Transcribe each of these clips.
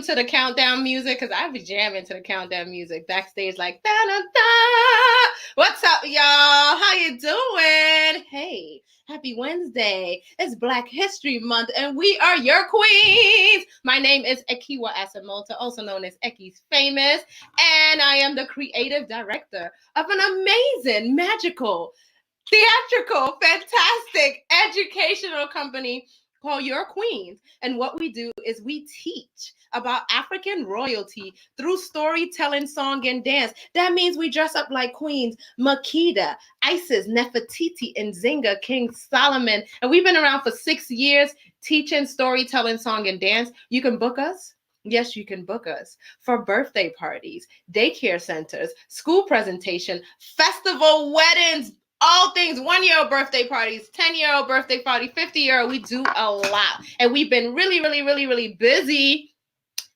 to the countdown music? Because I be jamming to the countdown music backstage, like da da da. What's up, y'all? How you doing? Hey, happy Wednesday. It's Black History Month, and we are your queens. My name is Ekiwa Asamota, also known as Eki's Famous, and I am the creative director of an amazing, magical, theatrical, fantastic, educational company called Your Queens. And what we do is we teach about African royalty through storytelling, song, and dance. That means we dress up like queens, Makeda, Isis, Nefertiti, and Zinga, King Solomon. And we've been around for 6 years teaching storytelling, song, and dance. You can book us. Yes, you can book us for birthday parties, daycare centers, school presentation, festival, weddings, all things 1-year-old birthday parties, 10-year-old birthday party, 50-year-old. We do a lot. And we've been really busy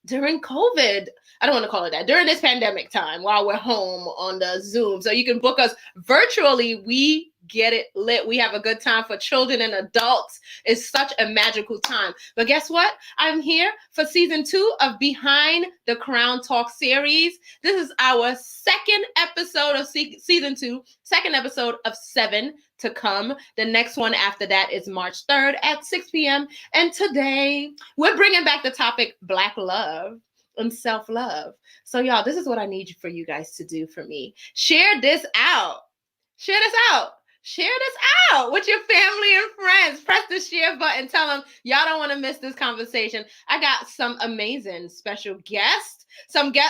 during COVID. I don't want to call it that. During this pandemic time while we're home on the Zoom. So you can book us virtually. We get it lit. We have a good time for children and adults. It's such a magical time. But guess what? I'm here for season 2 of Behind the Crown Talk series. This is our second episode of season 2, second episode of 7 to come. The next one after that is March 3rd at 6 p.m. And today we're bringing back the topic Black love and self-love. So y'all, this is what I need for you guys to do for me. Share this out. Share this out. Share this out with your family and friends. Press the share button. Tell them y'all don't want to miss this conversation. I got some amazing special guests.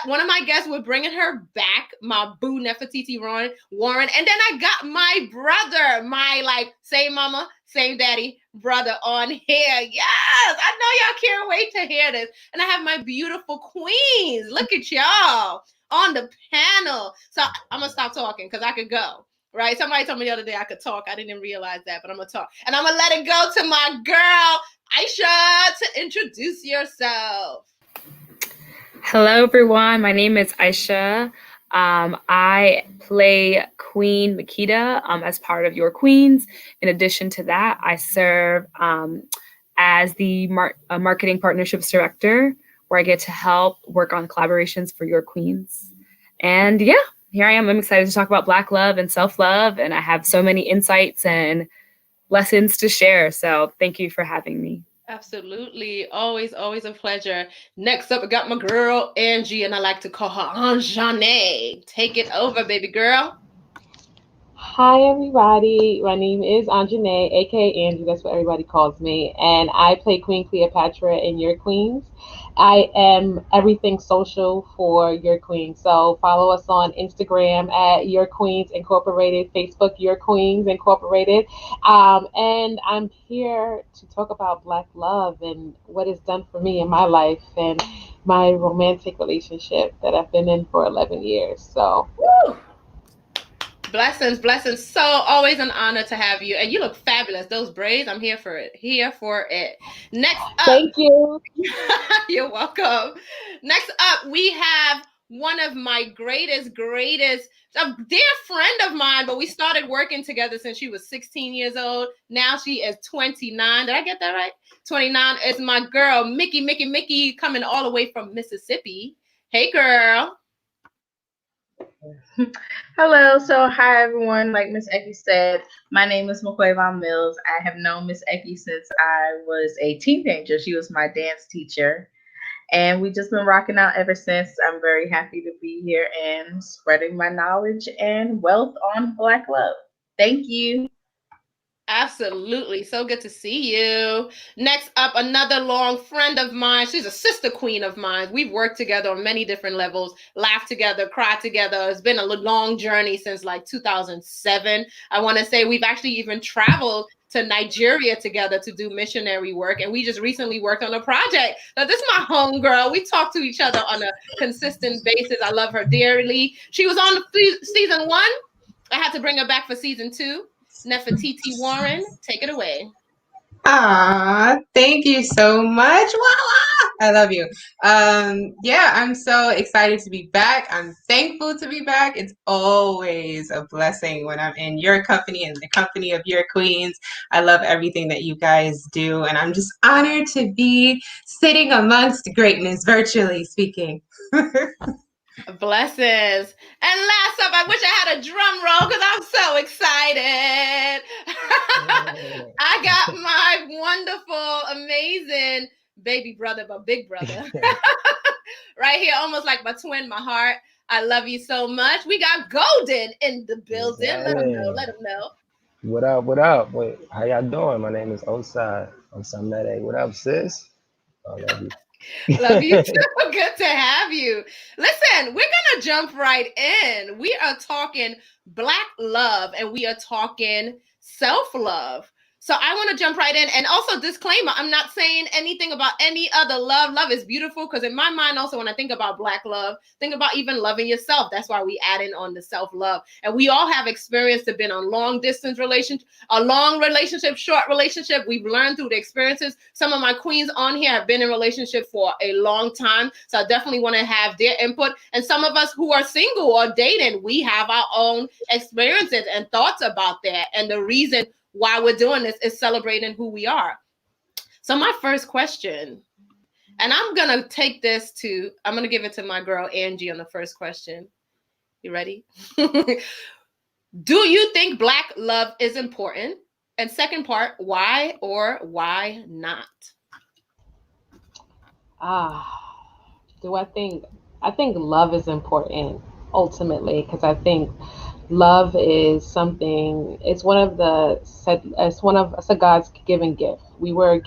One of my guests, we're bringing her back, my boo Nefertiti Warren. And then I got my brother, my same mama, same daddy brother on here. Yes, I know y'all can't wait to hear this. And I have my beautiful queens. Look at y'all on the panel. So I'm going to stop talking because I could go. Right? Somebody told me the other day I could talk. I didn't realize that, but I'm going to talk. And I'm going to let it go to my girl, Aisha, to introduce yourself. Hello, everyone. My name is Aisha. I play Queen Makeda as part of Your Queens. In addition to that, I serve as the marketing partnerships director, where I get to help work on collaborations for Your Queens. And yeah. Here I am. I'm excited to talk about Black love and self-love, and I have so many insights and lessons to share. So thank you for having me. Absolutely. Always a pleasure. Next up, I got my girl, Angie, and I like to call her Anjane. Take it over, baby girl. Hi, everybody. My name is Anjane, aka Angie. That's what everybody calls me. And I play Queen Cleopatra in Your Queens. I am everything social for Your Queens. So follow us on Instagram at Your Queens Incorporated, Facebook Your Queens Incorporated. And I'm here to talk about Black love and what it's done for me in my life and my romantic relationship that I've been in for 11 years. So. Woo! Blessings. So always an honor to have you. And you look fabulous. Those braids, I'm here for it. Next up. Thank you. You're welcome. Next up, we have one of my greatest, a dear friend of mine, but we started working together since she was 16 years old. Now she is 29. Did I get that right? 29 is my girl, Mickey, coming all the way from Mississippi. Hey, girl. Hello. So hi everyone. Like Miss Eki said, my name is McQuavon Mills. I have known Miss Eki since I was a teenager. She was my dance teacher. And we just been rocking out ever since. I'm very happy to be here and spreading my knowledge and wealth on Black love. Thank you. Absolutely. So good to see you. Next up, another long friend of mine. She's a sister queen of mine. We've worked together on many different levels, laughed together, cried together. It's been a long journey since 2007. I want to say we've actually even traveled to Nigeria together to do missionary work. And we just recently worked on a project. Now, this is my homegirl. We talk to each other on a consistent basis. I love her dearly. She was on season 1. I had to bring her back for season 2. Nefertiti Warren, take it away. Ah, thank you so much. I love you. Yeah, I'm so excited to be back. I'm thankful to be back. It's always a blessing when I'm in your company and the company of your queens. I love everything that you guys do, and I'm just honored to be sitting amongst greatness, virtually speaking. Blessings. And last up, I wish I had a drum roll because I'm so excited. I got my wonderful, amazing baby brother, but big brother, right here, almost like my twin, my heart. I love you so much. We got Golden in the building. Let him know. Hey, Let him know. what up? What up? Wait, how y'all doing? My name is Osai. Osamede. What up, sis? I love you. Love you too. Good to have you. Listen, we're going to jump right in. We are talking Black love and we are talking self love. So I want to jump right in. And also, disclaimer, I'm not saying anything about any other love. Love is beautiful because in my mind, also, when I think about Black love, think about even loving yourself. That's why we add in on the self love. And we all have experience to been on long distance relationship, a long relationship, short relationship. We've learned through the experiences. Some of my queens on here have been in relationship for a long time. So I definitely want to have their input. And some of us who are single or dating, we have our own experiences and thoughts about that. And the reason why we're doing this is celebrating who we are. So my first question, and I'm going to take this to, I'm going to give it to my girl Angie on the first question. You ready? Do you think Black love is important? And second part, why or why not? Do I think love is important ultimately because I think love is something. It's a God's given gift. We were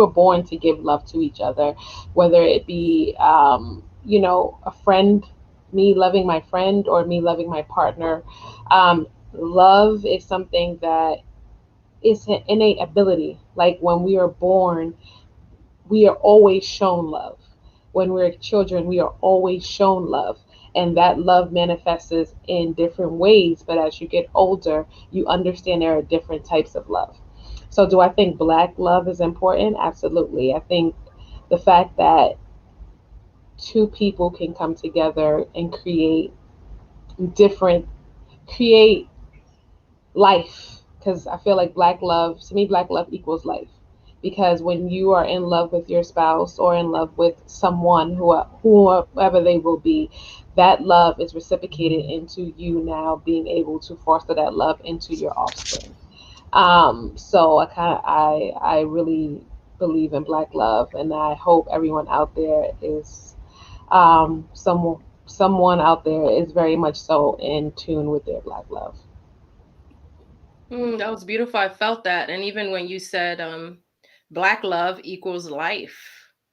born to give love to each other, whether it be a friend, me loving my friend, or me loving my partner. Love is something that is an innate ability. Like when we are born, we are always shown love. When we're children, we are always shown love. And that love manifests in different ways. But as you get older, you understand there are different types of love. So, do I think Black love is important? Absolutely. I think the fact that two people can come together and different, create life, because I feel like Black love, to me, Black love equals life. Because when you are in love with your spouse or in love with someone, whoever they will be, that love is reciprocated into you now being able to foster that love into your offspring. So I really believe in Black love, and I hope everyone out there is someone out there is very much so in tune with their Black love. That was beautiful. I felt that. And even when you said Black love equals life,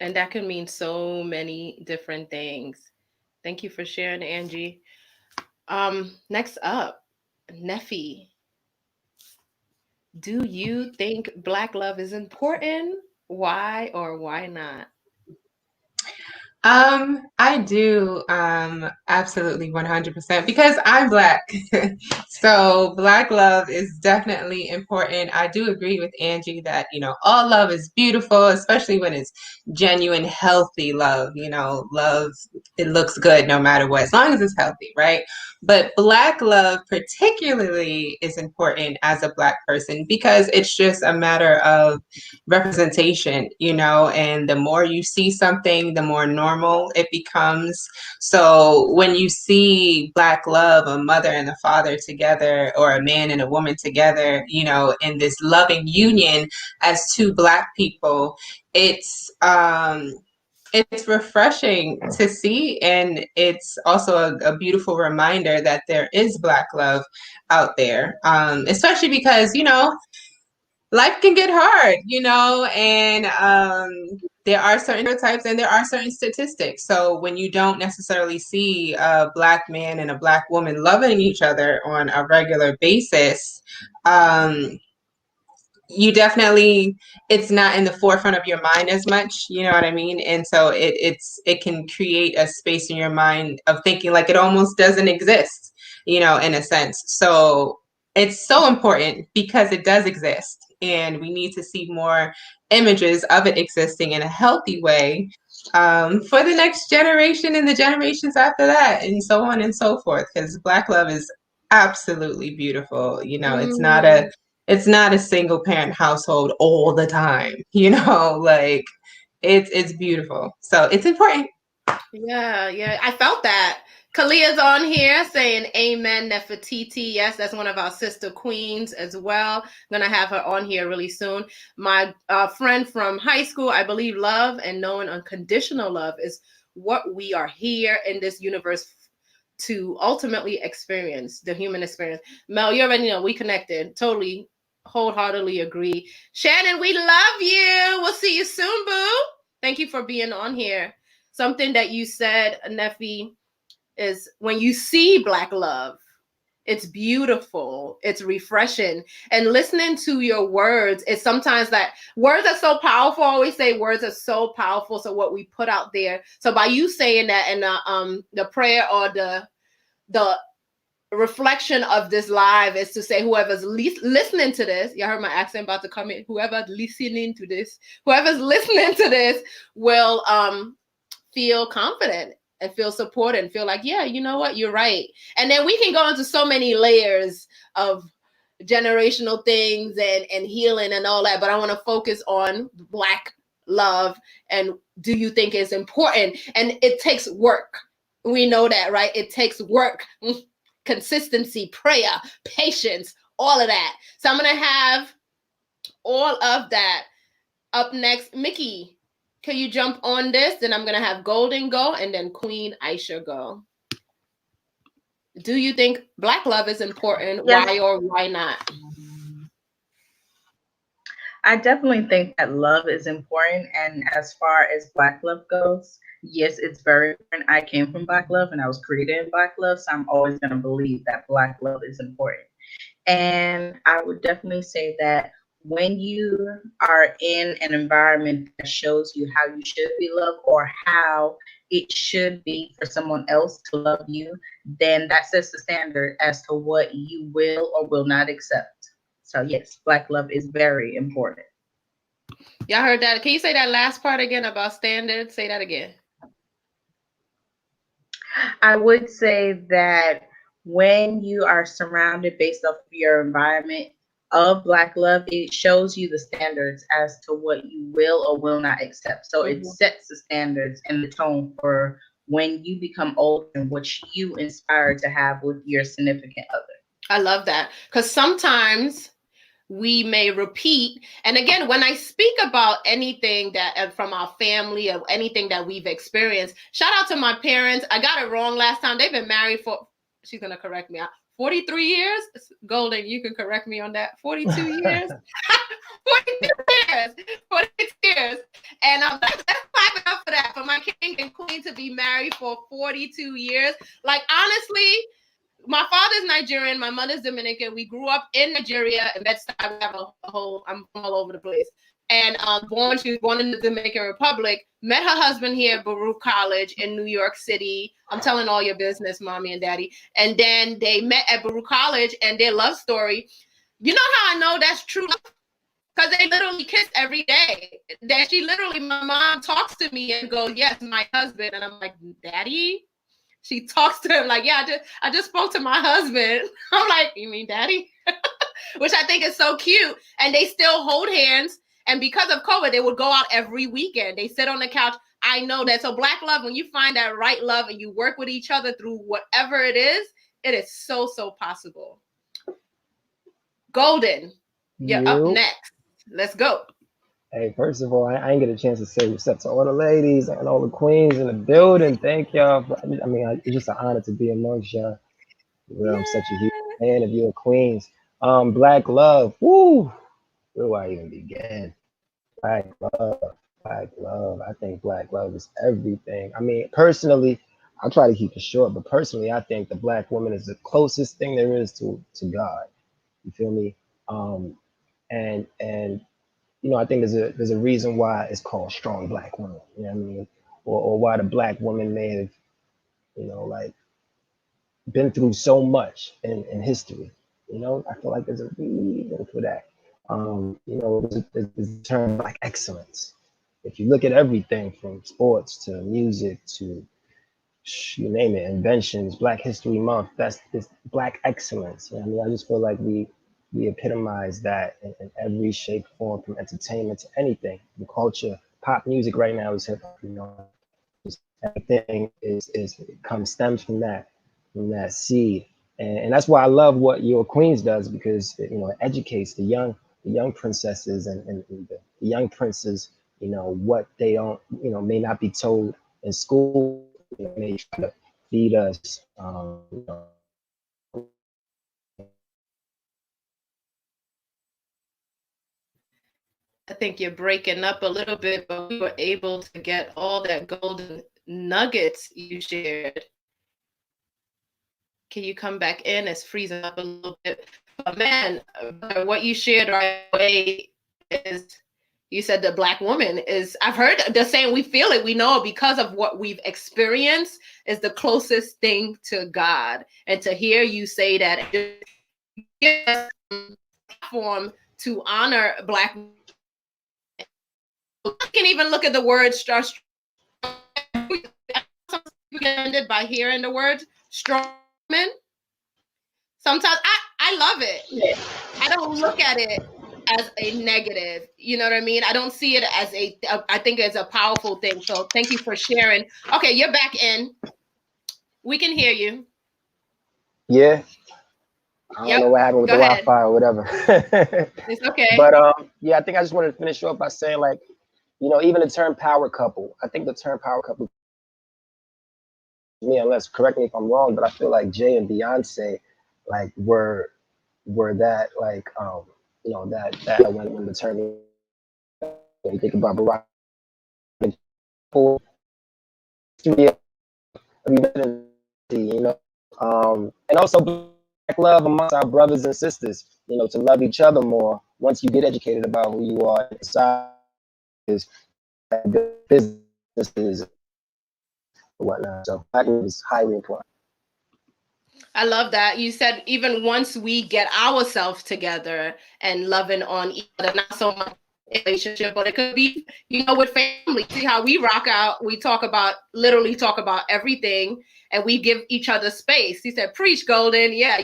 and that can mean so many different things. Thank you for sharing, Angie. Next up, Neffy. Do you think Black love is important? Why or why not? I do, absolutely 100% because I'm Black. So Black love is definitely important. I do agree with Angie that, all love is beautiful, especially when it's genuine, healthy love. Love, it looks good no matter what, as long as it's healthy, right? But Black love particularly is important as a Black person because it's just a matter of representation, and the more you see something, the more normal it becomes. So when you see Black love, a mother and a father together, or a man and a woman together, in this loving union as two Black people, it's refreshing to see, and it's also a beautiful reminder that there is Black love out there, especially because life can get hard, and there are certain stereotypes and there are certain statistics. So when you don't necessarily see a Black man and a Black woman loving each other on a regular basis, um, you definitely, it's not in the forefront of your mind as much, you know what I mean? And so it can create a space in your mind of thinking like it almost doesn't exist, in a sense. So it's so important because it does exist. and we need to see more images of it existing in a healthy way for the next generation and the generations after that, and so on and so forth. Because Black love is absolutely beautiful. You know, it's not a single parent household all the time. You know, like it's beautiful. So it's important. Yeah, I felt that. Kalia's on here saying amen, Nefertiti. Yes, that's one of our sister queens as well. I'm going to have her on here really soon. My friend from high school, I believe love and knowing unconditional love is what we are here in this universe to ultimately experience, the human experience. Mel, you already know we connected. Totally, wholeheartedly agree. Shannon, we love you. We'll see you soon, boo. Thank you for being on here. Something that you said, Neffy, is when you see Black love, it's beautiful, it's refreshing. And listening to your words, it's sometimes that words are so powerful. I always say words are so powerful. So what we put out there. So by you saying that and the prayer or the reflection of this live is to say whoever's listening to this, you heard my accent about to come in, whoever's listening to this will feel confident and feel supported and feel like, yeah, you know what, you're right. And then we can go into so many layers of generational things and healing and all that, but I want to focus on Black love. And do you think it's important? And it takes work. We know that, right? It takes work, consistency, prayer, patience, all of that. So I'm going to have all of that up next. Mickey, can you jump on this? Then I'm going to have Golden go and then Queen Aisha go. Do you think Black love is important? Yes. Why or why not? I definitely think that love is important. And as far as Black love goes, yes, it's very important. I came from Black love and I was created in Black love. So I'm always going to believe that Black love is important. And I would definitely say that when you are in an environment that shows you how you should be loved or how it should be for someone else to love you, then that sets the standard as to what you will or will not accept. So, yes, Black love is very important. Y'all heard that? Can you say that last part again about standards? Say that again. I would say that when you are surrounded based off of your environment of Black love, it shows you the standards as to what you will or will not accept. So it sets the standards and the tone for when you become older and what you inspire to have with your significant other. I love that. Because sometimes we may repeat. And again, when I speak about anything that from our family or anything that we've experienced, shout out to my parents. I got it wrong last time. They've been married for, she's going to correct me, 43 years. Golden, you can correct me on that. 42 years. 42 years. 42 years. And let's clap it up for that. For my king and queen to be married for 42 years. Like, honestly, my father's Nigerian, my mother's Dominican. We grew up in Nigeria, and that's I have a whole. I'm all over the place. And she was born in the Dominican Republic. Met her husband here at Baruch College in New York City. I'm telling all your business, mommy and daddy. And then they met at Baruch College, and their love story. You know how I know that's true? Because they literally kiss every day. That she literally, my mom talks to me and goes, "Yes, my husband," and I'm like, "Daddy." She talks to him like, yeah, I just spoke to my husband. I'm like, you mean daddy? Which I think is so cute. And they still hold hands. And because of COVID, they would go out every weekend. They sit on the couch. I know that. So Black love, when you find that right love and you work with each other through whatever it is so, so possible. Golden, you're up next. Let's go. Hey, first of all, I ain't get a chance to say what's up to all the ladies and all the queens in the building. Thank y'all. It's just an honor to be amongst y'all. I'm such a huge fan of your queens. Black love. Woo! Where do I even begin? Black love. Black love. I think Black love is everything. I mean, personally, I'll try to keep it short, but personally, I think the Black woman is the closest thing there is to God. You feel me? And I think there's a reason why it's called strong Black woman. You know what I mean? Or why the Black woman may have, like been through so much in history. I feel like there's a reason for that. Is the term like excellence. If you look at everything from sports to music to you name it, inventions, Black History Month, that's this Black excellence. I mean, I just feel like we epitomize that in every shape, form, from entertainment to anything. The culture, pop music right now is hip hop. Just everything is stems from that seed, and that's why I love what Your Queens does, because it educates the young princesses and the young princes, what they don't may not be told in school. May try to feed us. I think you're breaking up a little bit, but we were able to get all that golden nuggets you shared. Can you come back in? It's freezing up a little bit. But man, what you shared right away is, you said the Black woman is, I've heard the saying, we feel it, we know it because of what we've experienced, is the closest thing to God. And to hear you say that, platform to honor Black, you can even look at the word ended by hearing the word strong woman. Sometimes I love it. I don't look at it as a negative. You know what I mean? I don't see it as I think it's a powerful thing. So thank you for sharing. Okay, you're back in. We can hear you. Yeah. I don't know what happened with Go the ahead. Wi-Fi or whatever. It's okay. But yeah, I think I just wanted to finish off by saying, like, even the term power couple. I think the term power couple, me, unless correct me if I'm wrong, but I feel like Jay and Beyonce, like, were that, like, that when the term, when you think about Barack, and also Black love amongst our brothers and sisters, to love each other more once you get educated about who you are inside is businesses and whatnot. So Black love is highly important. I love that. You said even once we get ourselves together and loving on each other, not so much relationship, but it could be, with family. See how we rock out. We literally talk about everything, and we give each other space. He said, preach, Golden. Yeah.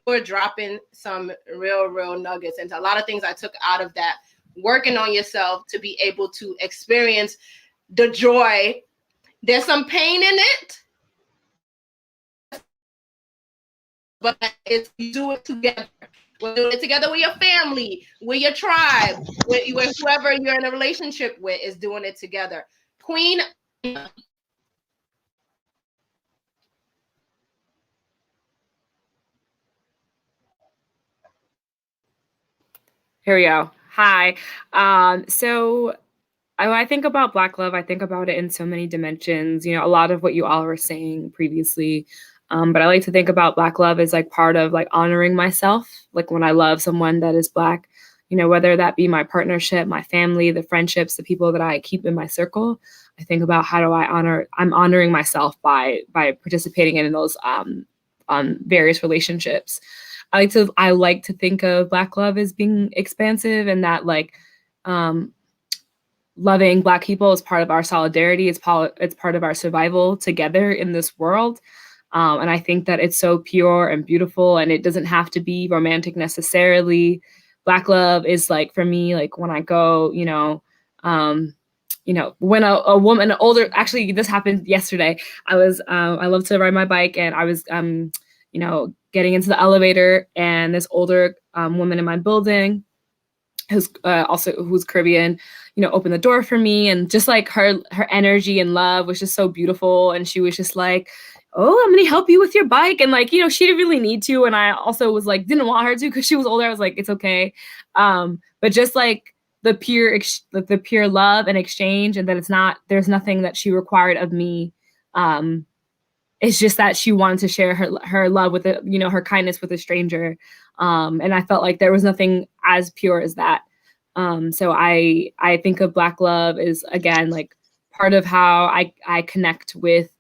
We're dropping some real nuggets. And a lot of things I took out of that, working on yourself to be able to experience the joy. There's some pain in it, but it's, you do it together. We're doing it together with your family, with your tribe, with whoever you're in a relationship with, is doing it together. Queen. Here we go. Hi. So when I think about Black love, I think about it in so many dimensions. A lot of what you all were saying previously. But I like to think about Black love as like part of like honoring myself. Like when I love someone that is Black, whether that be my partnership, my family, the friendships, the people that I keep in my circle, I think about how do I'm honoring myself by participating in those various relationships. I like to think of Black love as being expansive, and that like loving Black people is part of our solidarity. It's part of our survival together in this world. And I think that it's so pure and beautiful, and it doesn't have to be romantic necessarily. Black love is like, for me, like when I go, when a woman, actually this happened yesterday. I love to ride my bike, and I was, getting into the elevator, and this older woman in my building who's Caribbean, opened the door for me, and just like her energy and love was just so beautiful. And she was just like, oh, I'm gonna help you with your bike. And like, she didn't really need to. And I also was like, didn't want her to, because she was older. I was like, it's okay. But just like the pure love and exchange, and that there's nothing that she required of me. It's just that she wanted to share her love with her kindness with a stranger. And I felt like there was nothing as pure as that. So I think of Black love as, again, like part of how I connect with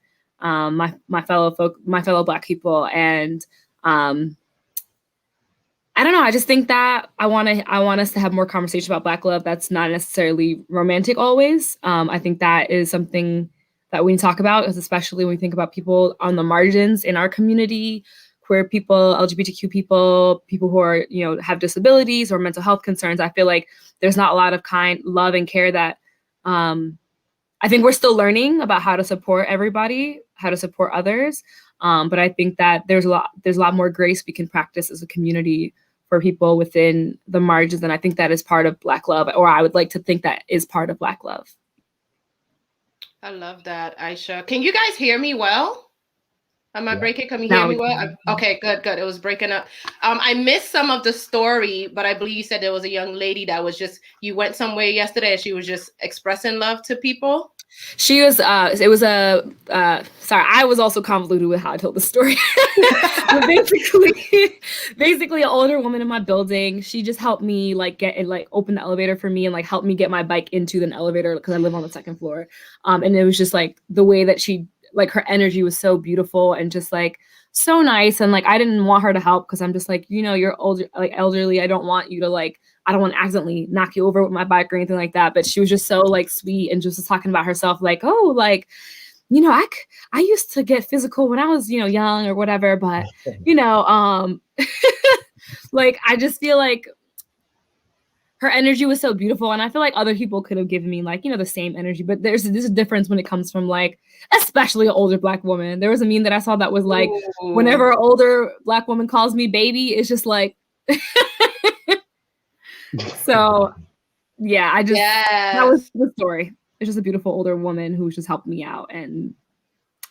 my fellow Black people. And I don't know. I just think that I want us to have more conversation about Black love that's not necessarily romantic always. I think that is something that we need to talk about, especially when we think about people on the margins in our community, queer people, LGBTQ people, people who are, have disabilities or mental health concerns. I feel like there's not a lot of kind love and care that I think we're still learning about how to support everybody, how to support others. But I think that there's a lot more grace we can practice as a community for people within the margins. And I think that is part of Black love, or I would like to think that is part of Black love. I love that, Aisha. Can you guys hear me well? Am I breaking? Can you hear No. me well? Okay, good. It was breaking up. I missed some of the story, but I believe you said there was a young lady that was you went somewhere yesterday and she was just expressing love to people. She was, it was sorry, I was also convoluted with how I told the story. But basically an older woman in my building, she just helped me open the elevator for me and help me get my bike into the elevator because I live on the second floor. And it was just the way that she, her energy was so beautiful and just so nice. And I didn't want her to help because I'm just you're older, elderly. I don't want you to I don't want to accidentally knock you over with my bike or anything like that. But she was just so sweet and just was talking about herself, I used to get physical when I was, young or whatever. But, I just feel her energy was so beautiful. And I feel like other people could have given me the same energy. But there's a difference when it comes from especially an older Black woman. There was a meme that I saw that was whenever an older Black woman calls me baby, it's just so yeah, that was the story. It's just a beautiful older woman who's just helped me out and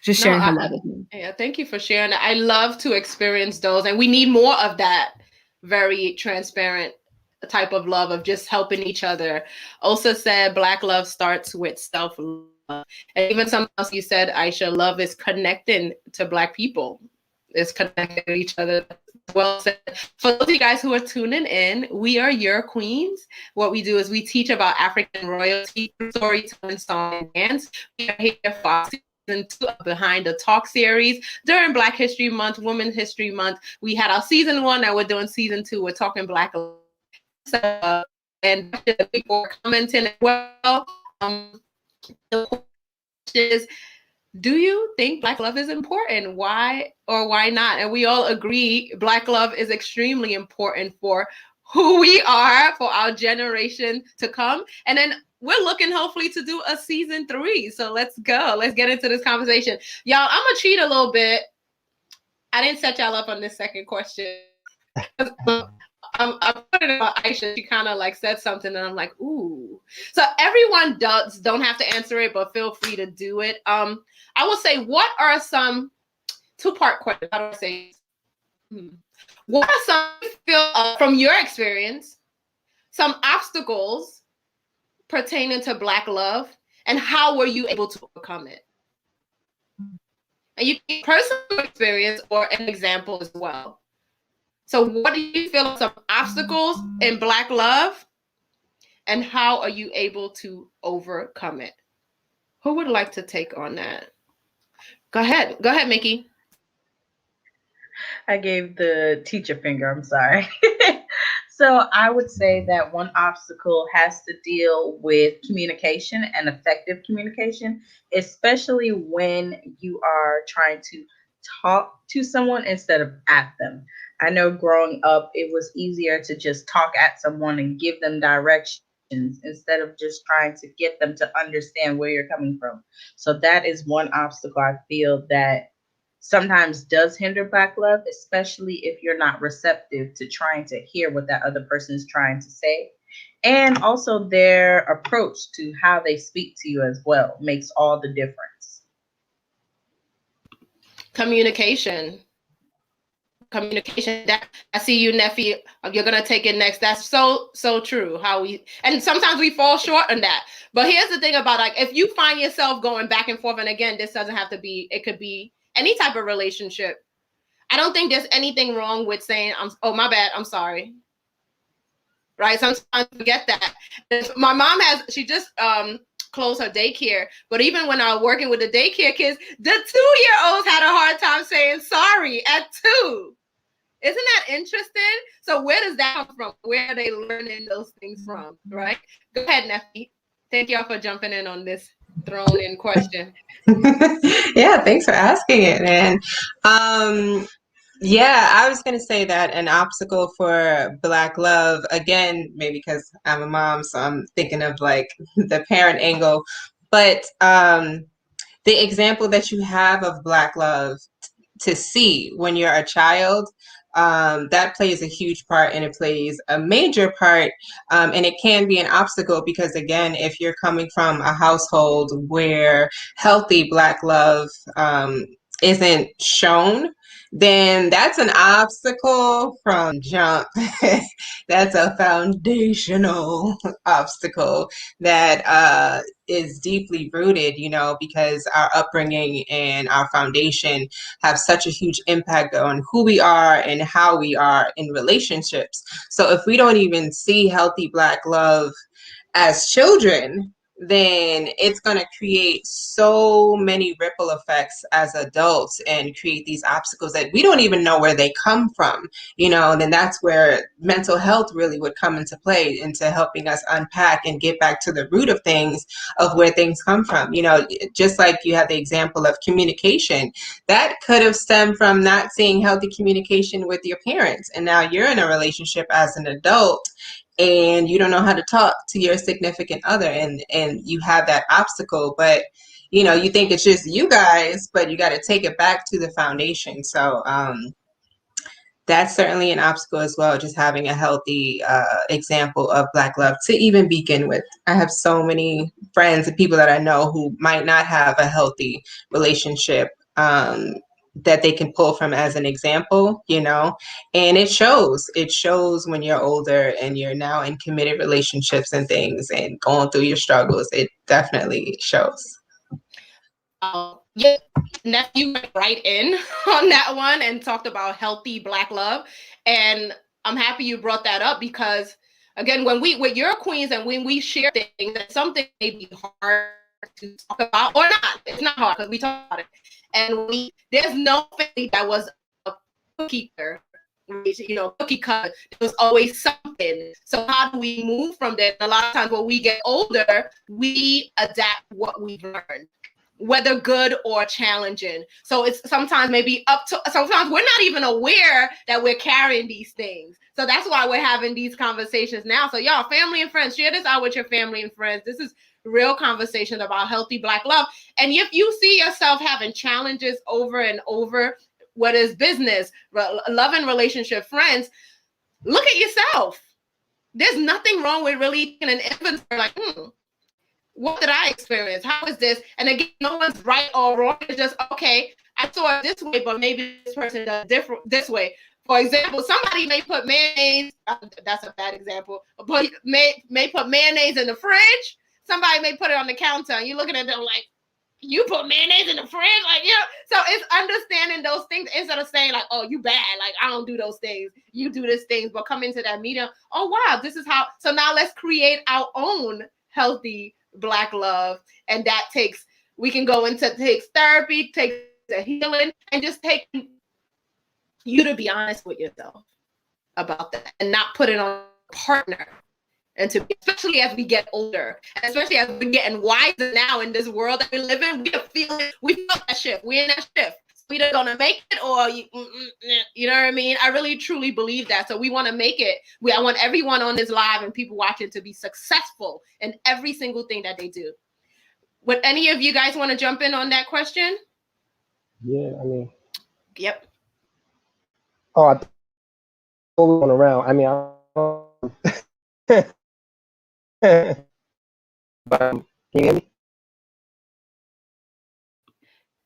just sharing her love with me. Yeah, thank you for sharing. I love to experience those, and we need more of that very transparent type of love of just helping each other. Also said Black love starts with self-love. And even something else you said, Aisha, love is connecting to Black people. It's connecting to each other. Well said. For those of you guys who are tuning in, we are your queens. What we do is we teach about African royalty, storytelling, song, and dance. We are here for season 2 of Behind the Talk series. During Black History Month, Women's History Month, we had our season 1, and we're doing season 2. We're talking Black love. And people are commenting as well. The question is, do you think Black love is important? Why or why not? And we all agree Black love is extremely important for who we are, for our generation to come. And then we're looking hopefully to do a season 3. So let's go. Let's get into this conversation. Y'all, I'm going to cheat a little bit. I didn't set y'all up on this second question. I put it on Aisha. She kind of said something, and I'm like, ooh. So everyone don't have to answer it, but feel free to do it. I will say, what are some 2-part questions? How do I say? What are some from your experience, some obstacles pertaining to Black love, and how were you able to overcome it? And you can personal experience or an example as well. So what do you feel are some obstacles in Black love, and how are you able to overcome it? Who would like to take on that? Go ahead, Mickey. I gave the teacher finger, I'm sorry. So I would say that one obstacle has to deal with communication and effective communication, especially when you are trying to talk to someone instead of at them. I know growing up, it was easier to just talk at someone and give them directions instead of just trying to get them to understand where you're coming from. So that is one obstacle I feel that sometimes does hinder Black love, especially if you're not receptive to trying to hear what that other person is trying to say. And also their approach to how they speak to you as well makes all the difference. Communication. That I see you, Nephi. You're gonna take it next. That's so true. And sometimes we fall short on that. But here's the thing about if you find yourself going back and forth, and again, this doesn't have to be. It could be any type of relationship. I don't think there's anything wrong with saying, "Oh, my bad. I'm sorry." Right? Sometimes I forget that. My mom she just closed her daycare, but even when I was working with the daycare kids, the 2-year-olds had a hard time saying sorry at 2. Isn't that interesting? So where does that come from? Where are they learning those things from, right? Go ahead, Neffy. Thank y'all for jumping in on this thrown in question. Yeah, thanks for asking it, man. Yeah, I was going to say that an obstacle for Black love, again, maybe because I'm a mom, so I'm thinking of like the parent angle, but the example that you have of Black love to see when you're a child, that plays a huge part, and it plays a major part, and it can be an obstacle because, again, if you're coming from a household where healthy Black love isn't shown, then that's an obstacle from jump. That's a foundational obstacle that is deeply rooted, because our upbringing and our foundation have such a huge impact on who we are and how we are in relationships. So if we don't even see healthy Black love as children, then it's going to create so many ripple effects as adults and create these obstacles that we don't even know where they come from, and then that's where mental health really would come into play, into helping us unpack and get back to the root of things, of where things come from. Just like you had the example of communication, that could have stemmed from not seeing healthy communication with your parents, and now you're in a relationship as an adult and you don't know how to talk to your significant other, and you have that obstacle, but you think it's just you guys, but you got to take it back to the foundation. So that's certainly an obstacle as well, just having a healthy example of Black love to even begin with. I have so many friends and people that I know who might not have a healthy relationship that they can pull from as an example, and it shows when you're older and you're now in committed relationships and things and going through your struggles. It definitely shows. Yeah, nephew went right in on that one and talked about healthy Black love, and I'm happy you brought that up because, again, when with your queens and when we share things, that something may be hard to talk about or not. It's not hard because we talk about it, and there's no family that was a cookie cutter. Cookie cutter. There was always something. So how do we move from that? A lot of times when we get older, we adapt what we've learned, whether good or challenging. So it's sometimes maybe sometimes we're not even aware that we're carrying these things. So that's why we're having these conversations now. So y'all, family and friends, share this out with your family and friends. This is real conversation about healthy Black love. And if you see yourself having challenges over and over, whether it's business, love and relationship, friends, look at yourself. There's nothing wrong with really taking an inventory like, what did I experience? How is this? And again, no one's right or wrong. It's just, okay, I saw it this way, but maybe this person does different this way. For example, somebody may put mayonnaise, that's a bad example, but may put mayonnaise in the fridge. Somebody may put it on the counter, and you're looking at them like, you put mayonnaise in the fridge? Like, so it's understanding those things instead of saying like, oh, you bad. Like, I don't do those things. You do these things, but come into that meeting. Oh, wow, this is how. So now let's create our own healthy Black love. And that we can go into therapy, takes a healing, and just take you to be honest with yourself about that and not put it on a partner. And especially as we get older, and especially as we're getting wiser now in this world that we live in, we feel that shift. We're in that shift. We're either gonna make it or you know what I mean? I really truly believe that. So we want to make it. I want everyone on this live and people watching to be successful in every single thing that they do. Would any of you guys want to jump in on that question? Yeah, I mean. Yep. Oh, I thought we were going around. I mean, but can you hear me?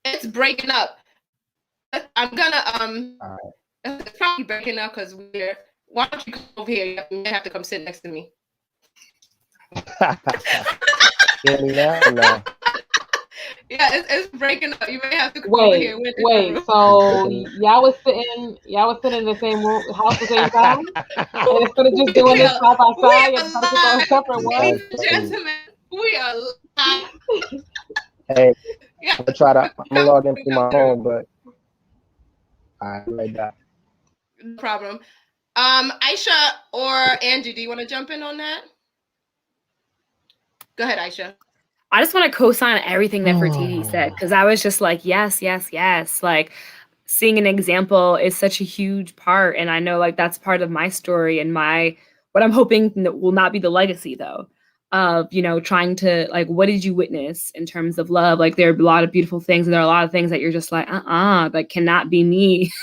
It's breaking up. I'm gonna All right. It's probably breaking up because why don't you come over here? You may have to come sit next to me. Hear me now? No. Yeah, it's breaking up. You may have to come over here. Wait. So y'all was sitting in the same room, house, the same time, and instead of just doing this side by side, you're going to go separate ones. Ladies and gentlemen, we are live. Hey, yeah. I'm gonna log in through my phone, but all right, right back. No problem. Aisha or Angie, do you want to jump in on that? Go ahead, Aisha. I just want to co-sign everything that Fertiti said because I was just like, yes, yes, yes. Like seeing an example is such a huge part, and I know like that's part of my story and my what I'm hoping will not be the legacy though of trying to like what did you witness in terms of love? Like there are a lot of beautiful things and there are a lot of things that you're just like that cannot be me.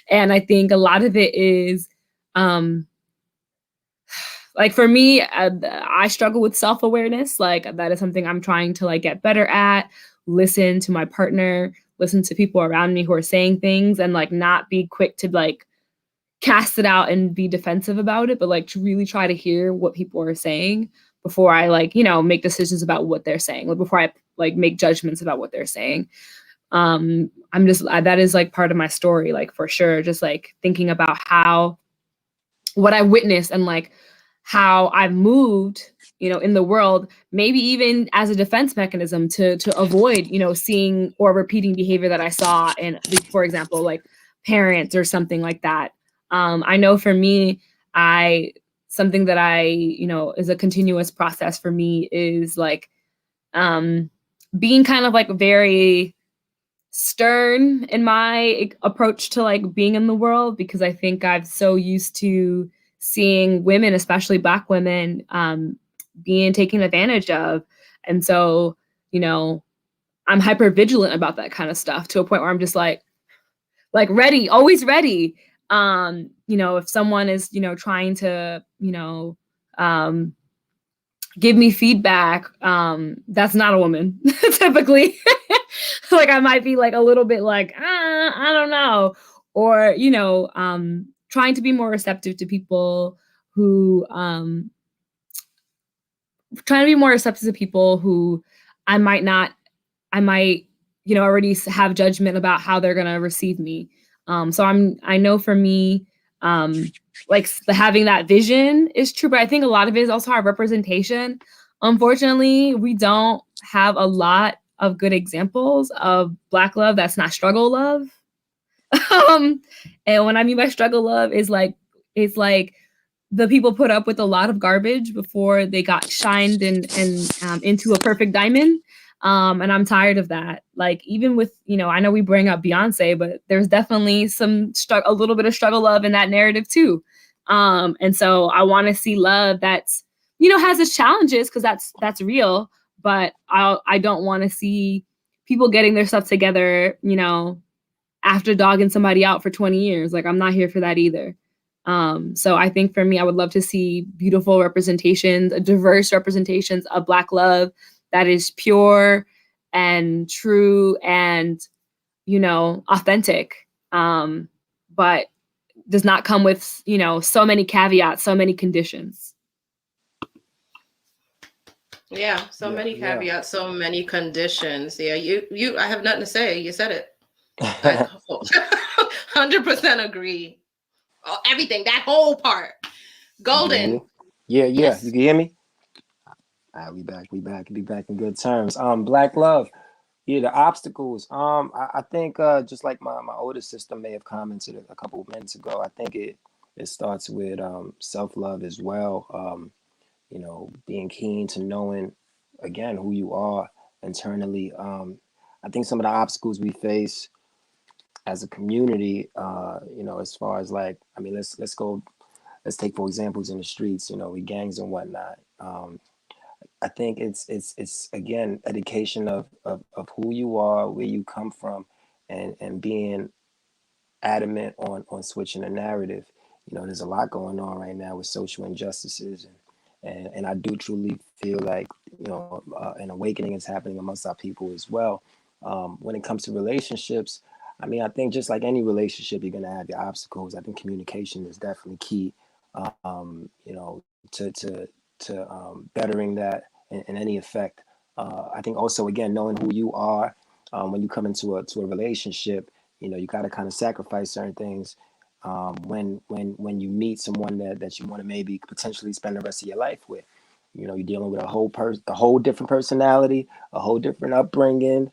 And I think a lot of it is like for me, I struggle with self-awareness. Like that is something I'm trying to like get better at. Listen to my partner, listen to people around me who are saying things, and like not be quick to like cast it out and be defensive about it, but like to really try to hear what people are saying before I like make decisions about what they're saying, like before I like make judgments about what they're saying. I'm just that is like part of my story, like for sure. Just like thinking about how what I witnessed and like how I've moved, in the world, maybe even as a defense mechanism to avoid, seeing or repeating behavior that I saw in, for example, like parents or something like that. I know for me, something that is a continuous process for me is like being kind of like very stern in my approach to like being in the world, because I think I'm so used to seeing women, especially Black women, being taken advantage of. And so, I'm hyper vigilant about that kind of stuff to a point where I'm just like ready, always ready. If someone is, trying to, give me feedback, that's not a woman typically. Like I might be like a little bit like, I don't know. Or, trying to be more receptive to people who I might, already have judgment about how they're going to receive me. So I know for me, like having that vision is true, but I think a lot of it is also our representation. Unfortunately, we don't have a lot of good examples of Black love that's not struggle love. And what I mean by struggle love is like, it's like the people put up with a lot of garbage before they got shined and into a perfect diamond. And I'm tired of that. Like even with, I know we bring up Beyonce, but there's definitely a little bit of struggle love in that narrative too. And so I want to see love that's, has its challenges, because that's real. But I don't want to see people getting their stuff together, after dogging somebody out for 20 years. Like I'm not here for that either. So I think for me, I would love to see beautiful representations, diverse representations of Black love that is pure and true and, authentic. But does not come with, so many caveats, so many conditions. Yeah, so many caveats, so many conditions. Yeah, you I have nothing to say. You said it. I 100% agree. Oh, everything, that whole part. Golden. Yeah. Yes. You can hear me? We back in good terms. Black love. Yeah, the obstacles. I think just like my older sister may have commented a couple of minutes ago, I think it starts with self-love as well. Being keen to knowing again who you are internally. I think some of the obstacles we face as a community, as far as like, I mean, let's take for examples in the streets, with gangs and whatnot. I think it's again education of who you are, where you come from, and being adamant on switching the narrative. There's a lot going on right now with social injustices, and I do truly feel like an awakening is happening amongst our people as well. When it comes to relationships, I mean, I think just like any relationship, you're gonna have your obstacles. I think communication is definitely key. To bettering that in any effect. I think also again knowing who you are when you come into a relationship. You got to kind of sacrifice certain things when you meet someone that you want to maybe potentially spend the rest of your life with. You're dealing with a whole different personality, a whole different upbringing.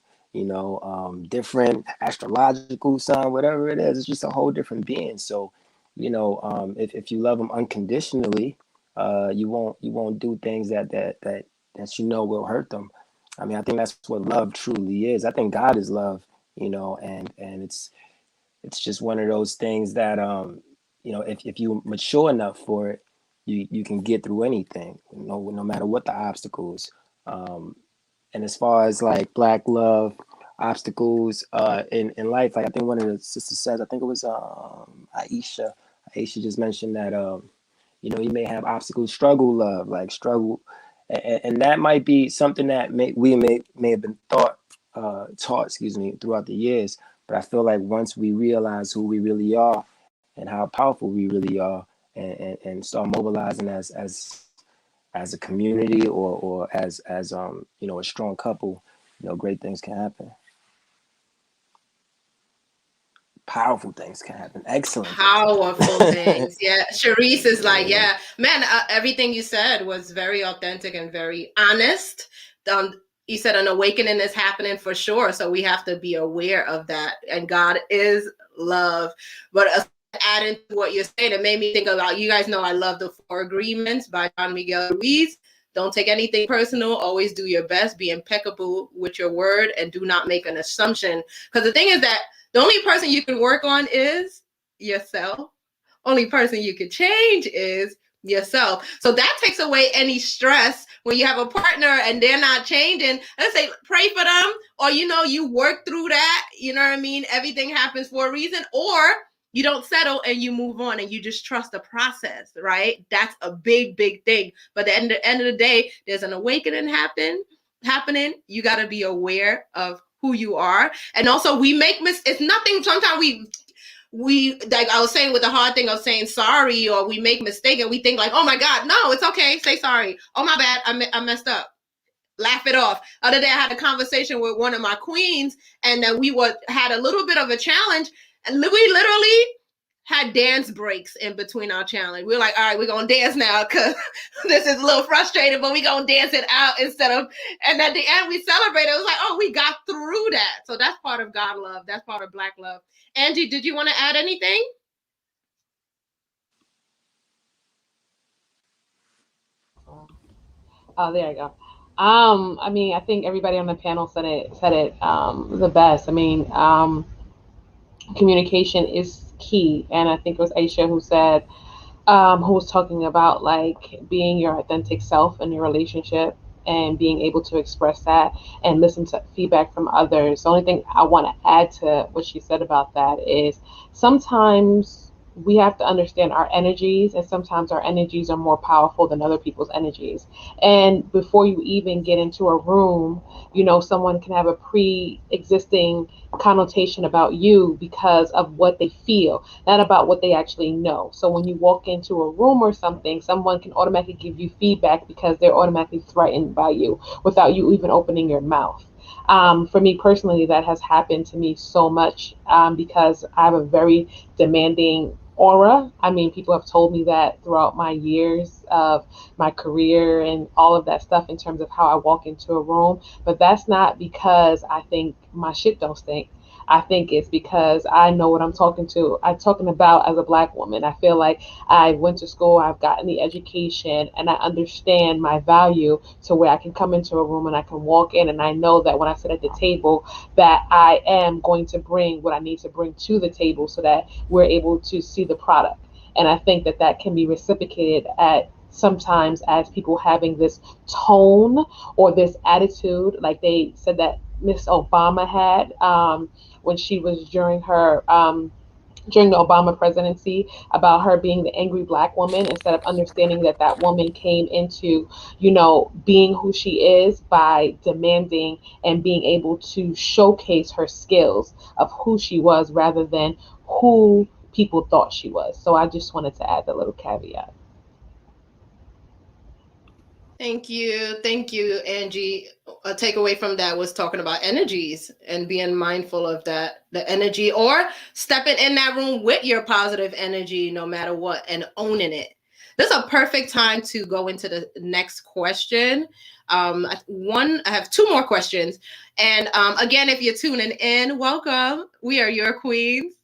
Different astrological sign, whatever it is. It's just a whole different being. So if you love them unconditionally, you won't do things that will hurt them. I mean, I think that's what love truly is. I think God is love, and it's just one of those things that if you mature enough for it, you can get through anything, no matter what the obstacles. Um, and as far as like black love obstacles in life, like I think one of the sisters says, I think it was Aisha. Aisha just mentioned that you may have obstacles, struggle love, like struggle, and that might be something that we may have been taught, excuse me, throughout the years. But I feel like once we realize who we really are and how powerful we really are, and start mobilizing as a community, or as a strong couple, great things can happen. Powerful things can happen. Excellent things can Powerful happen. things. Yeah. Sharice is like, Yeah. yeah, man, everything you said was very authentic and very honest. You said an awakening is happening for sure. So we have to be aware of that. And God is love. But adding to what you're saying, it made me think about, you guys know I love the Four Agreements by Don Miguel Ruiz. Don't take anything personal. Always do your best. Be impeccable with your word and do not make an assumption. Because the thing is that the only person you can work on is yourself. Only person you can change is yourself. So that takes away any stress when you have a partner and they're not changing. Let's say pray for them, or you work through that. You know what I mean? Everything happens for a reason, or you don't settle and you move on and you just trust the process, right? That's a big, big thing. But at the end of the day, there's an awakening happening. You got to be aware of who you are. And also we make mistakes. It's nothing. Sometimes we like I was saying with the hard thing of saying sorry, or we make mistake and we think like, oh my God, no, it's okay. Say sorry. Oh my bad. I messed up. Laugh it off. Other day I had a conversation with one of my queens, and we had a little bit of a challenge, and we literally had dance breaks in between our challenge. We were like, all right, we're gonna dance now because this is a little frustrating, but we're gonna dance it out instead of, and at the end we celebrated. It was like, oh, we got through that. So that's part of God love. That's part of Black love. Angie, did you want to add anything? Oh, there you go. I mean, I think everybody on the panel said it the best. I mean, communication is key, and I think it was Aisha who said, who was talking about like being your authentic self in your relationship and being able to express that and listen to feedback from others. The only thing I want to add to what she said about that is sometimes we have to understand our energies, and sometimes our energies are more powerful than other people's energies. And before you even get into a room, someone can have a pre-existing connotation about you because of what they feel, not about what they actually know. So when you walk into a room or something, someone can automatically give you feedback because they're automatically threatened by you without you even opening your mouth. For me personally, that has happened to me so much because I have a very demanding aura. I mean, people have told me that throughout my years of my career and all of that stuff in terms of how I walk into a room. But that's not because I think my shit don't stink. I think it's because I know what I'm talking about as a black woman. I feel like I went to school, I've gotten the education, and I understand my value to where I can come into a room and I can walk in and I know that when I sit at the table that I am going to bring what I need to bring to the table so that we're able to see the product. And I think that that can be reciprocated at sometimes as people having this tone or this attitude, like they said that Miss Obama had when she was during the Obama presidency, about her being the angry black woman instead of understanding that that woman came into, being who she is by demanding and being able to showcase her skills of who she was rather than who people thought she was. So I just wanted to add the little caveat. Thank you, Angie. A takeaway from that was talking about energies and being mindful of that, the energy, or stepping in that room with your positive energy, no matter what, and owning it. This is a perfect time to go into the next question. I have two more questions. And again, if you're tuning in, welcome. We are your queens.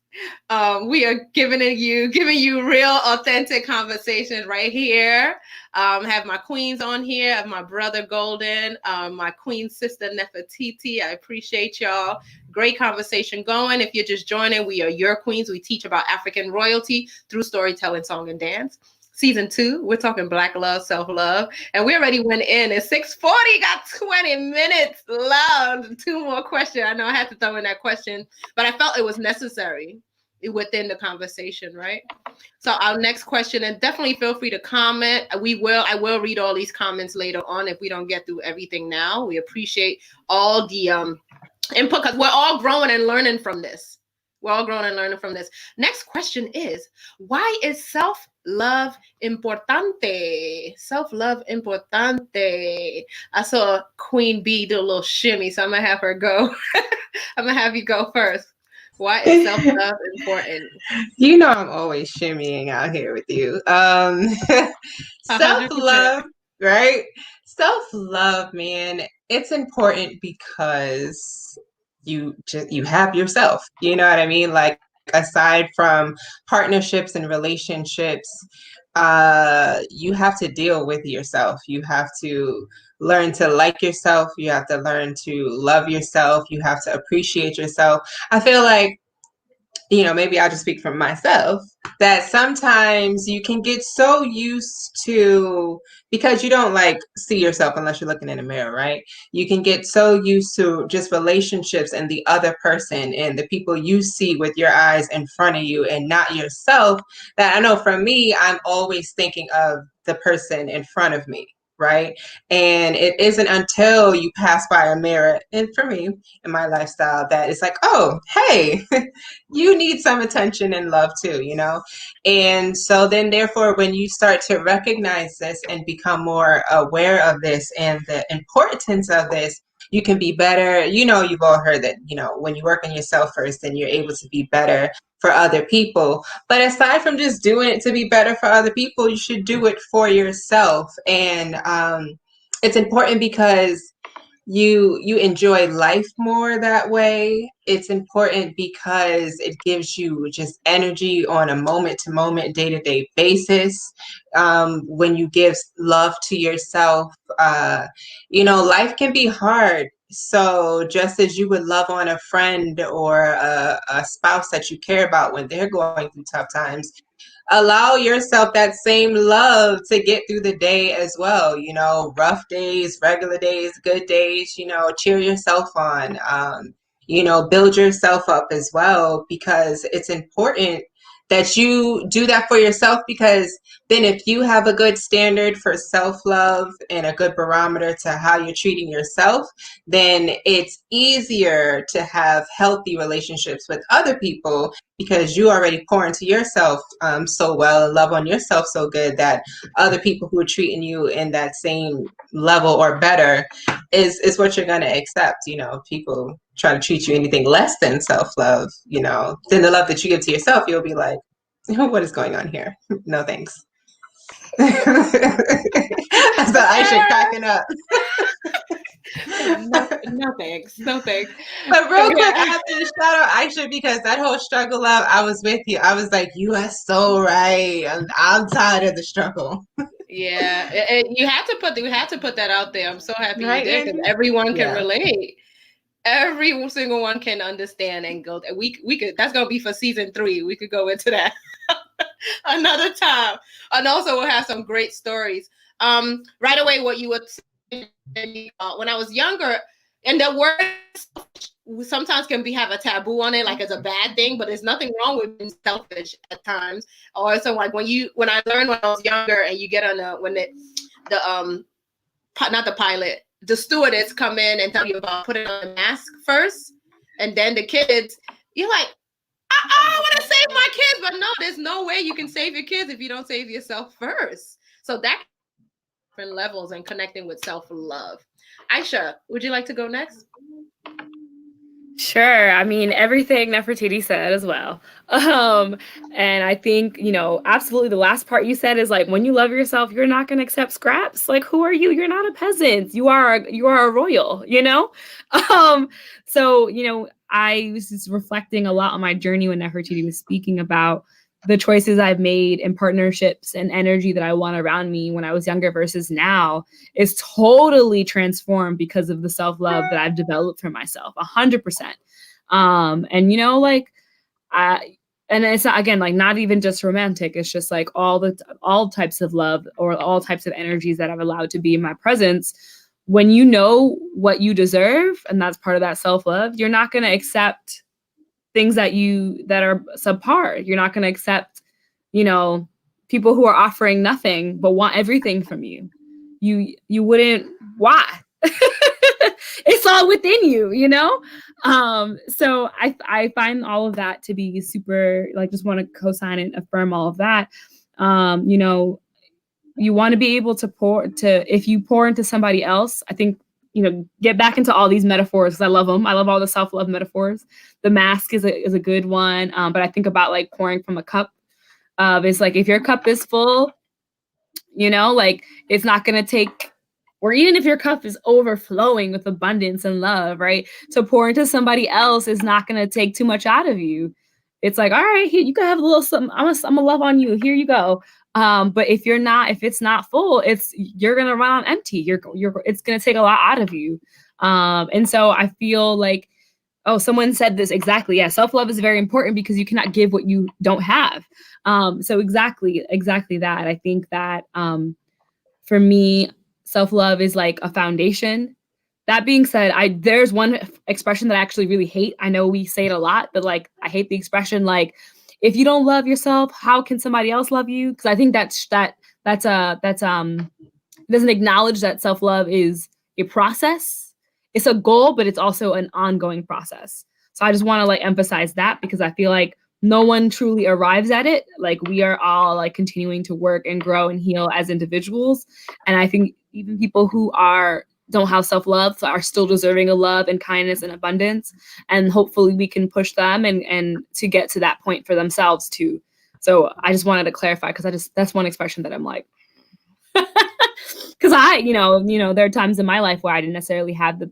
We are giving you real authentic conversations right here. Have my queens on here. Have my brother Golden, my queen sister Nefertiti. I appreciate y'all. Great conversation going. If you're just joining, we are your queens. We teach about African royalty through storytelling, song, and dance. Season 2, we're talking Black love, self-love, and we already went in. It's 6:40, got 20 minutes left. 2 more questions. I know I had to throw in that question, but I felt it was necessary within the conversation, right? So our next question, and definitely feel free to comment. I will read all these comments later on if we don't get through everything now. We appreciate all the input because we're all growing and learning from this. We're all growing and learning from this. Next question is, why is self-love importante? Self-love importante. I saw Queen B do a little shimmy, so I'm going to have her go. I'm going to have you go first. Why is self-love important? You know I'm always shimmying out here with you. 100%. Self-love, right? Self-love, man, it's important because you have yourself. You know what I mean? Like aside from partnerships and relationships, you have to deal with yourself. You have to learn to like yourself. You have to learn to love yourself. You have to appreciate yourself. I feel like, you know, maybe I'll just speak for myself, that sometimes you can get so used to, because you don't like see yourself unless you're looking in a mirror, right? You can get so used to just relationships and the other person and the people you see with your eyes in front of you and not yourself, that I know for me, I'm always thinking of the person in front of me. Right. And it isn't until you pass by a mirror, and for me in my lifestyle, that it's like, oh, hey, you need some attention and love too, you know? And so then therefore, when you start to recognize this and become more aware of this and the importance of this, you can be better. You know, you've all heard that, you know, when you work on yourself first, then you're able to be better for other people. But aside from just doing it to be better for other people, you should do it for yourself. And it's important because you enjoy life more that way. It's important because it gives you just energy on a moment to moment, day-to-day basis. When you give love to yourself, you know, life can be hard. So just as you would love on a friend or a spouse that you care about when they're going through tough times, allow yourself that same love to get through the day as well. You know, rough days, regular days, good days, you know, cheer yourself on. You know, build yourself up as well, because it's important that you do that for yourself, because then if you have a good standard for self-love and a good barometer to how you're treating yourself, then it's easier to have healthy relationships with other people, because you already pour into yourself so well and love on yourself so good, that other people who are treating you in that same level or better is what you're going to accept. You know, people try to treat you anything less than self-love, you know, then the love that you give to yourself, you'll be like, what is going on here? No thanks. So Aisha cracking up. No thanks. No thanks. But real quick, I have to shout out Aisha, because that whole struggle love, I was with you. I was like, you are so right. I'm tired of the struggle. Yeah, you had to put that out there. I'm so happy Right, you did, because Angie? everyone can Yeah. relate. Every single one can understand and go. We could. That's gonna be for season 3. We could go into that another time, and also we'll have some great stories. Right away, what you would say, when I was younger, and the word sometimes can have a taboo on it, like it's a bad thing, but there's nothing wrong with being selfish at times. Or so like when I learned when I was younger, and you get on not the pilot, the stewardess come in and tell you about putting on a mask first, and then the kids, you're like, I want to save my kids, but no, there's no way you can save your kids if you don't save yourself first. So that different levels and connecting with self-love. Aisha, would you like to go next? Sure. I mean, everything Nefertiti said as well. Um, and I think, absolutely the last part you said is like when you love yourself, you're not gonna accept scraps. Like, who are you? You're not a peasant. You are a royal, you know? Um, so, I was just reflecting a lot on my journey when Nefertiti was speaking about the choices I've made and partnerships and energy that I want around me when I was younger versus now is totally transformed because of the self-love that I've developed for myself 100%. And like I and it's not, again, like not even just romantic, it's just like all types of love or all types of energies that I've allowed to be in my presence. When you know what you deserve, and that's part of that self-love, you're not going to accept things that are subpar. You're not going to accept, you know, people who are offering nothing but want everything from you. You wouldn't. Why? It's all within you, you know. So I find all of that to be super, like, just want to co-sign and affirm all of that. You know, you want to be able to if you pour into somebody else, I think, get back into all these metaphors because I love them. I love all the self-love metaphors. The mask is a good one. But I think about like pouring from a cup. It's like if your cup is full, like it's not going to take, or even if your cup is overflowing with abundance and love, right? To pour into somebody else is not going to take too much out of you. It's like, all right, here, you can have a little something. I'm gonna love on you. Here you go. But if it's not full, you're gonna run on empty. It's gonna take a lot out of you. And so I feel like, oh, someone said this exactly. Yeah, self-love is very important because you cannot give what you don't have. So exactly that. I think that for me, self-love is like a foundation. That being said, there's one expression that I actually really hate. I know we say it a lot, but like I hate the expression like, if you don't love yourself, how can somebody else love you? Because I think that's doesn't acknowledge that self-love is a process. It's a goal, but it's also an ongoing process. So I just want to like emphasize that because I feel like no one truly arrives at it. Like we are all like continuing to work and grow and heal as individuals. And I think even people who don't have self-love are still deserving of love and kindness and abundance. And hopefully we can push them and to get to that point for themselves too. So I just wanted to clarify because that's one expression that I'm like, because there are times in my life where I didn't necessarily have the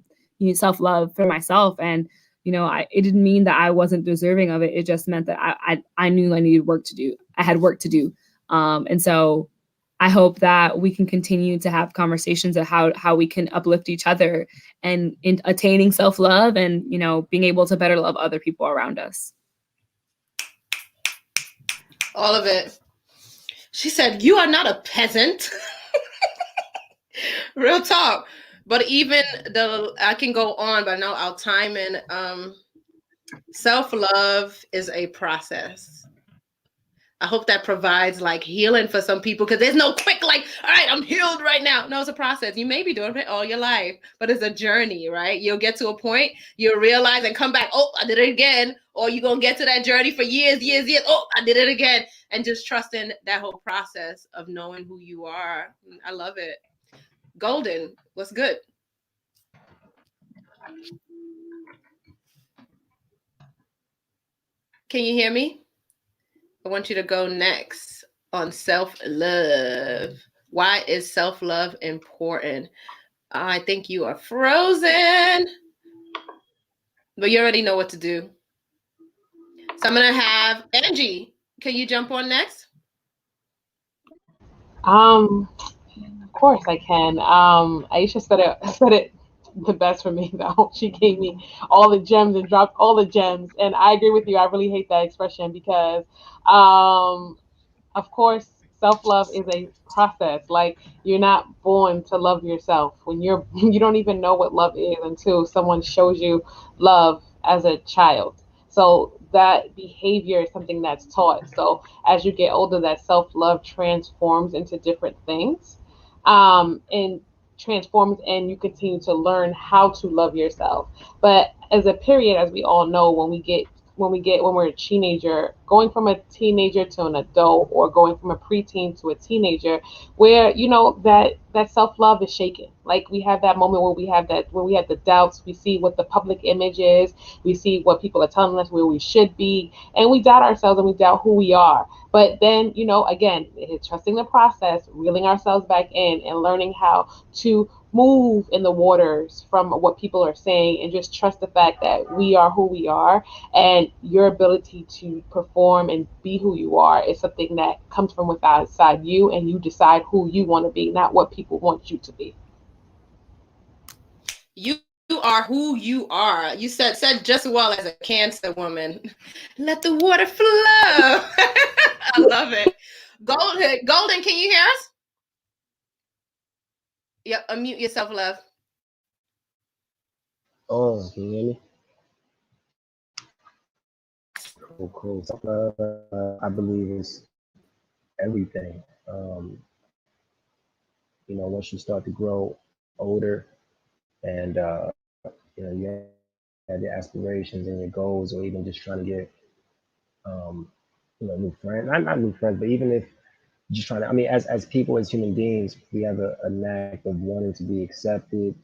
self-love for myself. And, it didn't mean that I wasn't deserving of it. It just meant that I knew I needed work to do. I had work to do. And so I hope that we can continue to have conversations of how we can uplift each other and in attaining self-love and, being able to better love other people around us. All of it. She said, "You are not a peasant." Real talk. But even I can go on, but no, I'll time in. Self-love is a process. I hope that provides like healing for some people because there's no quick like, all right, I'm healed right now. No, it's a process. You may be doing it all your life, but it's a journey, right? You'll get to a point, you'll realize and come back, oh, I did it again. Or you're going to get to that journey for years. Oh, I did it again. And just trusting that whole process of knowing who you are. I love it. Golden, what's good? Can you hear me? I want you to go next on self-love. Why is self-love important? I think you are frozen, but you already know what to do. So I'm going to have Angie. Can you jump on next? Of course I can. Aisha said it the best for me though. She gave me all the gems and dropped all the gems, and I agree with you. I really hate that expression because, of course, self-love is a process. Like you're not born to love yourself. When you don't even know what love is until someone shows you love as a child. So that behavior is something that's taught. So as you get older, that self-love transforms into different things. And transforms, and you continue to learn how to love yourself. But as a period, as we all know, when we get when we're a teenager, going from a teenager to an adult, or going from a preteen to a teenager, where that self-love is shaken. Like, we have that moment where we have the doubts. We see what the public image is, we see what people are telling us where we should be, and we doubt ourselves and we doubt who we are. But then, again, trusting the process, reeling ourselves back in, and learning how to move in the waters from what people are saying, and just trust the fact that we are who we are, and your ability to perform and be who you are is something that comes from within inside you, and you decide who you want to be, not what people want you to be. You are who you are. You said just as well as a Cancer woman. Let the water flow. I love it. Golden, can you hear us? Yep, unmute yourself, love. Oh, can you hear me? Cool, cool. I believe is everything. Once you start to grow older, and you have your aspirations and your goals, or even just trying to get new friends, not new friends, but even if just trying to, I mean, as people, as human beings, we have a knack of wanting to be accepted,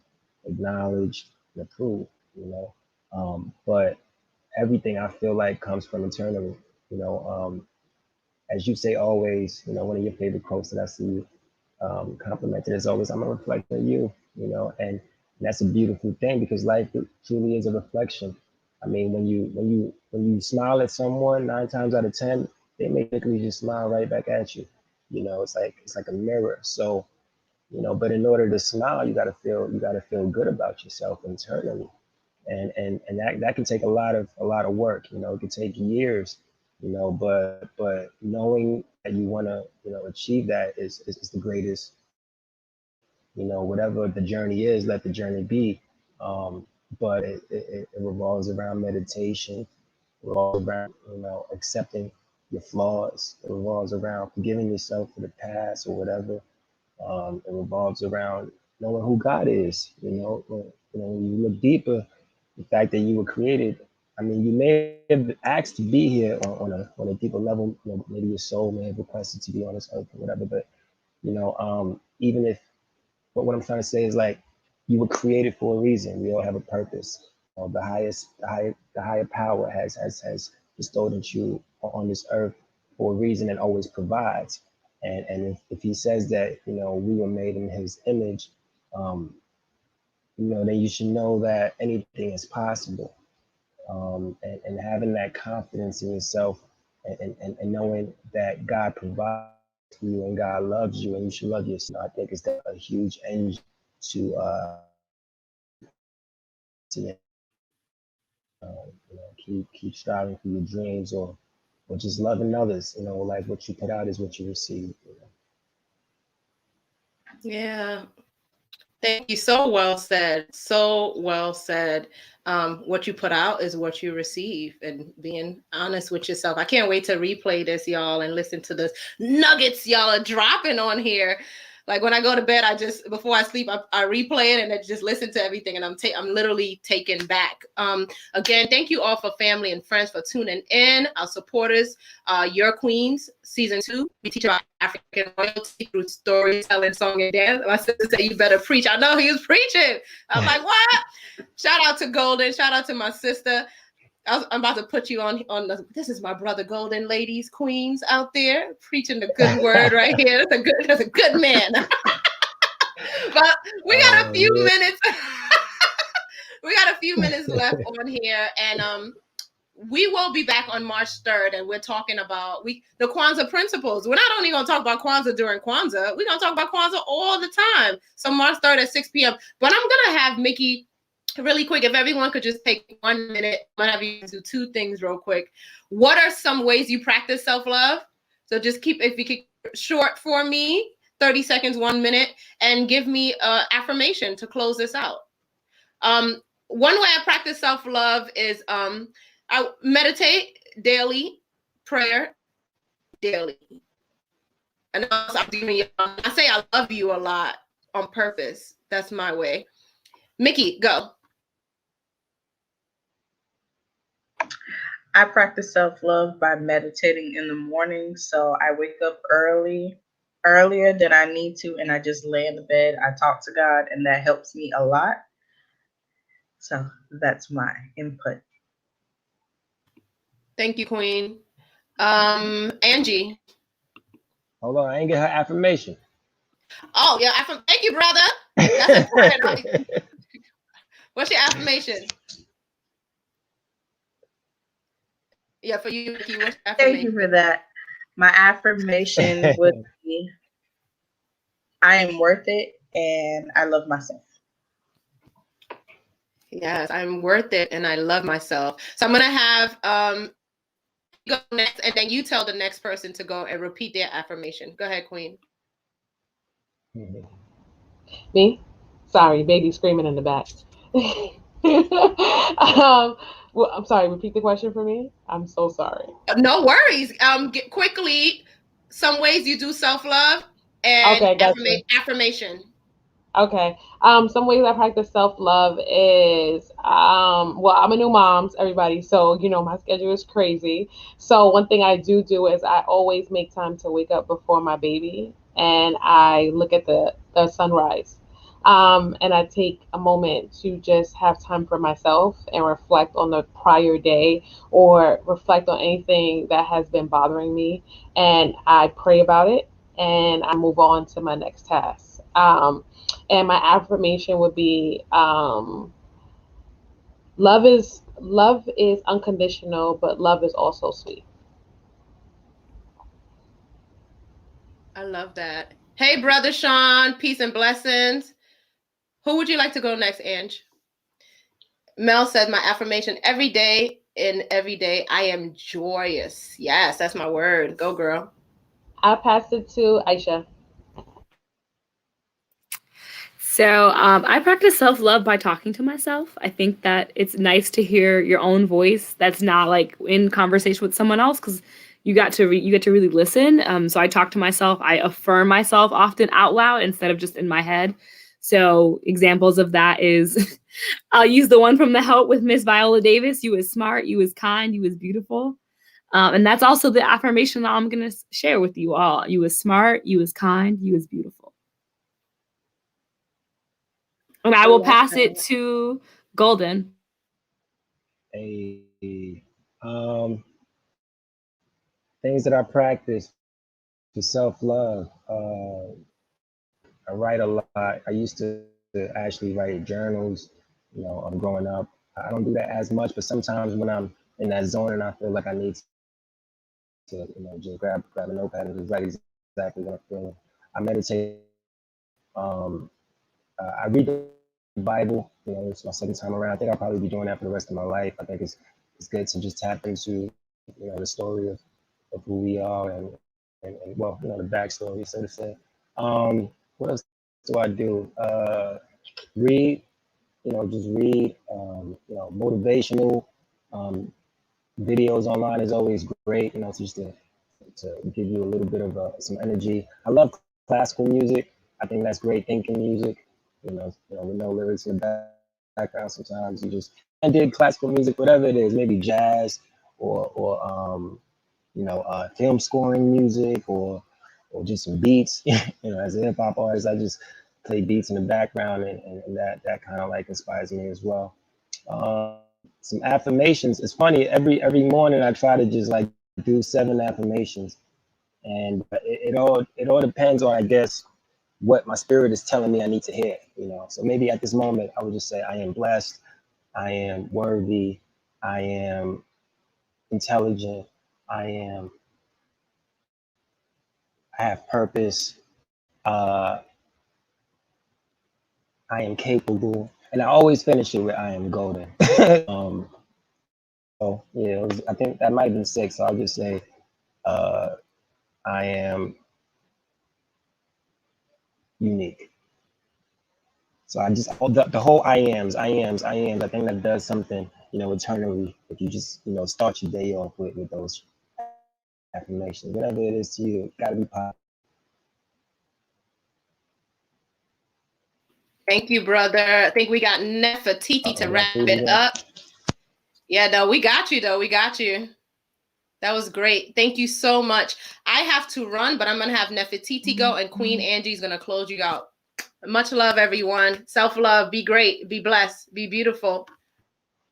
acknowledged, and approved, but everything, I feel like, comes from internally. As you say always, one of your favorite quotes that I see you complimented is always, "I'm a reflection of you," and that's a beautiful thing, because life truly is a reflection. I mean, when you smile at someone, 9 times out of 10, they may quickly just smile right back at you. It's like a mirror. So, but in order to smile, you gotta feel good about yourself internally, and that can take a lot of work. It can take years. But knowing that you want to achieve that is the greatest. Whatever the journey is, let the journey be. But it revolves around meditation, revolves around accepting your flaws. It revolves around forgiving yourself for the past or whatever. It revolves around knowing who God is. When you look deeper, the fact that you were created. I mean, you may have asked to be here on a deeper level. Maybe your soul may have requested to be on this earth or whatever. But even if, but what I'm trying to say is, like, you were created for a reason. We all have a purpose. The higher power has bestowed on you on this earth for a reason, and always provides. And if he says that we were made in his image, um, then you should know that anything is possible. And having that confidence in yourself, and knowing that God provides for you and God loves you and you should love yourself, I think is a huge engine to keep striving for your dreams, or just loving others. Like, what you put out is what you receive. Yeah. Thank you. So well said. So well said. What you put out is what you receive, and being honest with yourself. I can't wait to replay this, y'all, and listen to the nuggets y'all are dropping on here. Like, when I go to bed, before I sleep, I replay it and I just listen to everything, and I'm literally taken back. Again, thank you all for family and friends for tuning in. Our supporters, Your Queens, season 2. We teach about African royalty through storytelling, song, and dance. My sister said, "You better preach." I know he was preaching. I'm like, what? Shout out to Golden. Shout out to my sister. I'm about to put you on this is my brother Golden, ladies, queens out there preaching the good word right here. That's a good man. But we got a few minutes. We got a few minutes left on here, and we will be back on March 3rd, and we're talking about the Kwanzaa principles. We're not only going to talk about Kwanzaa during Kwanzaa, we're going to talk about Kwanzaa all the time. So March 3rd at 6 p.m. But I'm going to have Mickey, really quick, if everyone could just take 1 minute, I'm going to have you do 2 things real quick. What are some ways you practice self-love? So just if you keep short for me, 30 seconds, 1 minute, and give me an affirmation to close this out. One way I practice self-love is I meditate daily, prayer daily. And I say I love you a lot on purpose. That's my way. Mickey, go. I practice self love by meditating in the morning. So I wake up earlier than I need to, and I just lay in the bed. I talk to God, and that helps me a lot. So that's my input. Thank you, Queen. Angie. Hold on, I ain't get her affirmation. Oh yeah, thank you, brother. That's important. What's your affirmation? Yeah, for you, Nikki. What's your Thank affirmation? you for that. My affirmation would be I am worth it and I love myself. Yes, I'm worth it and I love myself. So I'm gonna have go next, and then you tell the next person to go and repeat their affirmation. Go ahead, Queen. Me? Sorry, baby screaming in the back. Well, I'm sorry. Repeat the question for me. I'm so sorry. No worries. Get quickly. Some ways you do self love and Okay, gotcha. affirmation. Okay. Some ways I practice self love is well, I'm a new mom, everybody, so my schedule is crazy. So one thing I do is I always make time to wake up before my baby, and I look at the sunrise. And I take a moment to just have time for myself and reflect on the prior day or reflect on anything that has been bothering me. And I pray about it and I move on to my next task. And my affirmation would be love is unconditional, but love is also sweet. I love that. Hey, brother Sean. Peace and blessings. Who would you like to go next, Ange? Mel said, my affirmation every day, and every day I am joyous. Yes, that's my word. Go, girl. I pass it to Aisha. So I practice self love by talking to myself. I think that it's nice to hear your own voice that's not like in conversation with someone else because you get to really listen. So I talk to myself. I affirm myself often out loud instead of just in my head. So examples of that is I'll use the one from The Help with Miss Viola Davis. You is smart. You is kind. You is beautiful. And that's also the affirmation that I'm gonna share with you all. You is smart. You is kind. You is beautiful. And I I will love pass that. it to Golden. Um, Things that I practice for self-love. I write a lot. I used to actually write journals, growing up. I don't do that as much, but sometimes when I'm in that zone and I feel like I need to, just grab a notepad and just write exactly what I'm feeling. I meditate. Um, I read the Bible. It's my second time around. I think I'll probably be doing that for the rest of my life. I think it's good to just tap into, the story of who we are and well, the backstory, so to say. What else do I do? Read, just read. Motivational um, videos online is always great. Just to give you a little bit of some energy. I love classical music. I think that's great thinking music. With no lyrics in the background. Sometimes you just and dig classical music, whatever it is, maybe jazz or film scoring music or just some beats. As a hip hop artist, I just play beats in the background and that kind of like inspires me as well. Some affirmations. It's funny. Every morning I try to just like do 7 affirmations, and it all depends on, I guess, what my spirit is telling me I need to hear. So maybe at this moment I would just say I am blessed, I am worthy, I am intelligent, I am I have purpose, I am capable, and I always finish it with I am golden. So yeah, I think that might have been 6. So I'll just say uh, I am unique. So I just the whole I ams. I think that does something, eternally. If you just start your day off with those affirmations, whatever it is to you, it gotta be positive. Thank you, brother. I think we got Nefertiti to Uh-oh, wrap y'all through it with that? up. Yeah, no, we got you though. We got you. That was great. Thank you so much. I have to run, but I'm gonna have Nefertiti go, and Queen Angie's gonna close you out. Much love, everyone. Self-love. Be great. Be blessed. Be beautiful.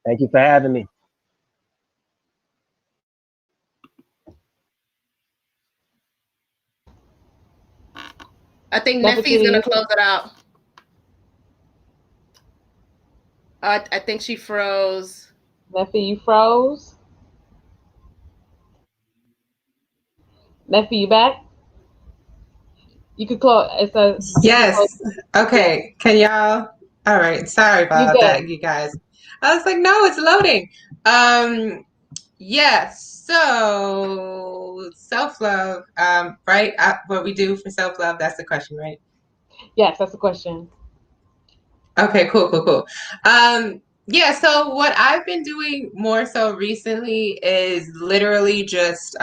Thank you for having me. I think Neffy's gonna close it out. I think she froze. Neffy, you froze? Neffy, you back? You could close. It says Yes. Okay. Can y'all? All right. Sorry about that, you guys. I was like, no, it's loading. Yes. So self-love, right? What we do for self-love, that's the question, right? Yes, that's the question. Okay, cool. Yeah, so what I've been doing more so recently is literally just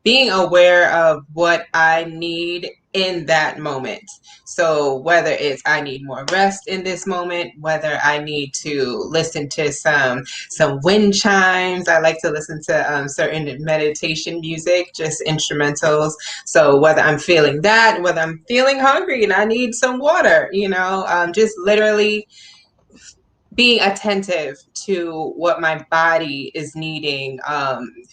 being aware of what I need in that moment. So whether it's I need more rest in this moment, whether I need to listen to some wind chimes. I like to listen to certain meditation music, just instrumentals. So whether I'm feeling that, whether I'm feeling hungry and I need some water, just literally being attentive to what my body is needing,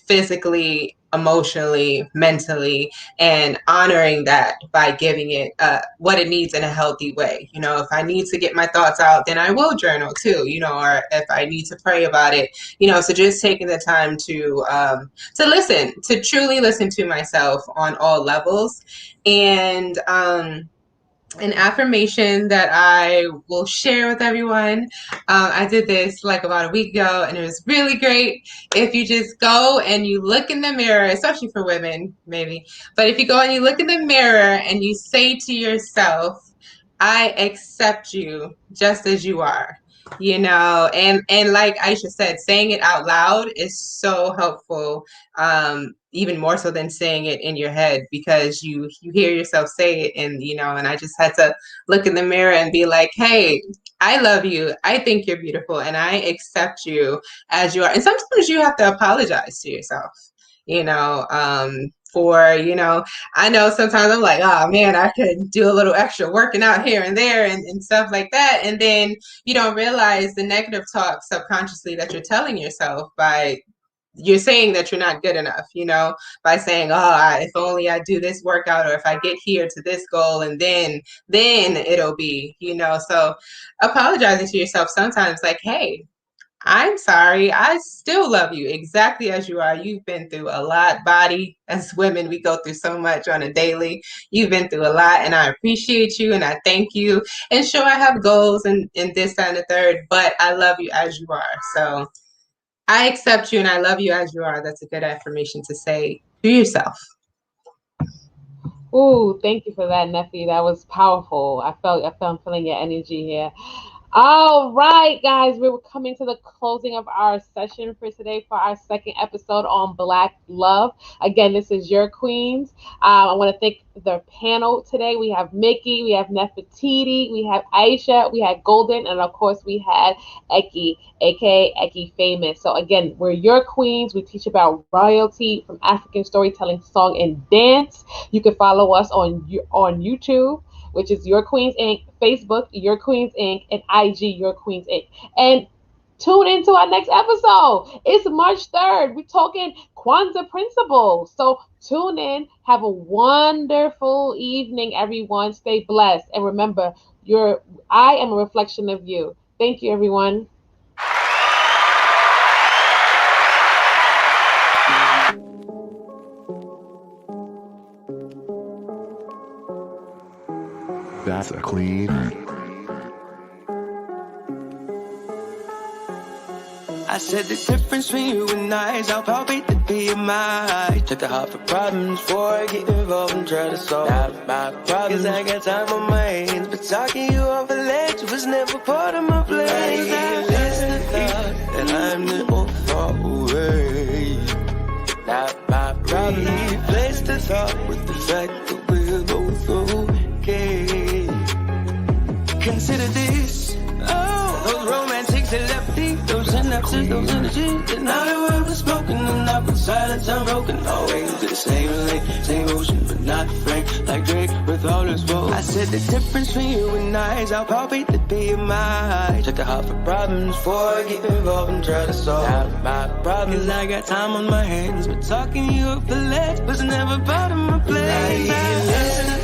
physically, emotionally, mentally, and honoring that by giving it what it needs in a healthy way. If I need to get my thoughts out, then I will journal too, or if I need to pray about it, so just taking the time to listen, to truly listen to myself on all levels. And an affirmation that I will share with everyone. I did this like about a week ago, and it was really great. If you just go and you look in the mirror, especially for women, maybe, but if you go and you look in the mirror and you say to yourself, I accept you just as you are. And like Aisha said, saying it out loud is so helpful, even more so than saying it in your head, because you hear yourself say it, and I just had to look in the mirror and be like, hey, I love you, I think you're beautiful, and I accept you as you are. And sometimes you have to apologize to yourself, I know sometimes I'm like, oh man, I could do a little extra working out here and there and stuff like that. And then you don't realize the negative talk subconsciously that you're telling yourself by you're saying that you're not good enough, by saying, oh, if only I do this workout, or if I get here to this goal, and then it'll be, so apologizing to yourself sometimes, like, hey, I'm sorry. I still love you exactly as you are. You've been through a lot. Body, as women, we go through so much on a daily. You've been through a lot, and I appreciate you, and I thank you. And sure, I have goals and this, that, and the third, but I love you as you are. So I accept you, and I love you as you are. That's a good affirmation to say to yourself. Ooh, thank you for that, Neffy. That was powerful. I'm feeling your energy here. All right, guys, we're coming to the closing of our session for today for our second episode on Black Love. Again, this is your Queens. I want to thank the panel today. We have Mickey, we have Nefertiti, we have Aisha, we had Golden, and of course we had Eki, aka Eki Famous. So again, we're your Queens. We teach about royalty from African storytelling, song, and dance. You can follow us on YouTube, which is Your Queens Inc., Facebook, Your Queens Inc., and IG, Your Queens Inc. And tune into our next episode. It's March 3rd. We're talking Kwanzaa principles. So tune in. Have a wonderful evening, everyone. Stay blessed. And remember, I am a reflection of you. Thank you, everyone. That's a clean. I said the difference between you and I is how palpate the BMI. Took the heart for problems before I get involved and try to solve my problems. I got time on my hands, but talking you off a ledge was never part of my plans. That's the thought that I'm the old far away. Not my problem. Replace the thought with the fact that we're both okay. Consider this. Oh, those romantics that left me, those synapses, those emotions. And now the world is broken and I've been silence unbroken. Always to the same lane, same ocean, but not frank. Like Drake with all his woes. I said the difference between you and I is I'll palpate the BMI. Check the heart for problems before I get involved and try to solve my problems. Cause I got time on my hands, but talking you up the ledge was never part of my plan.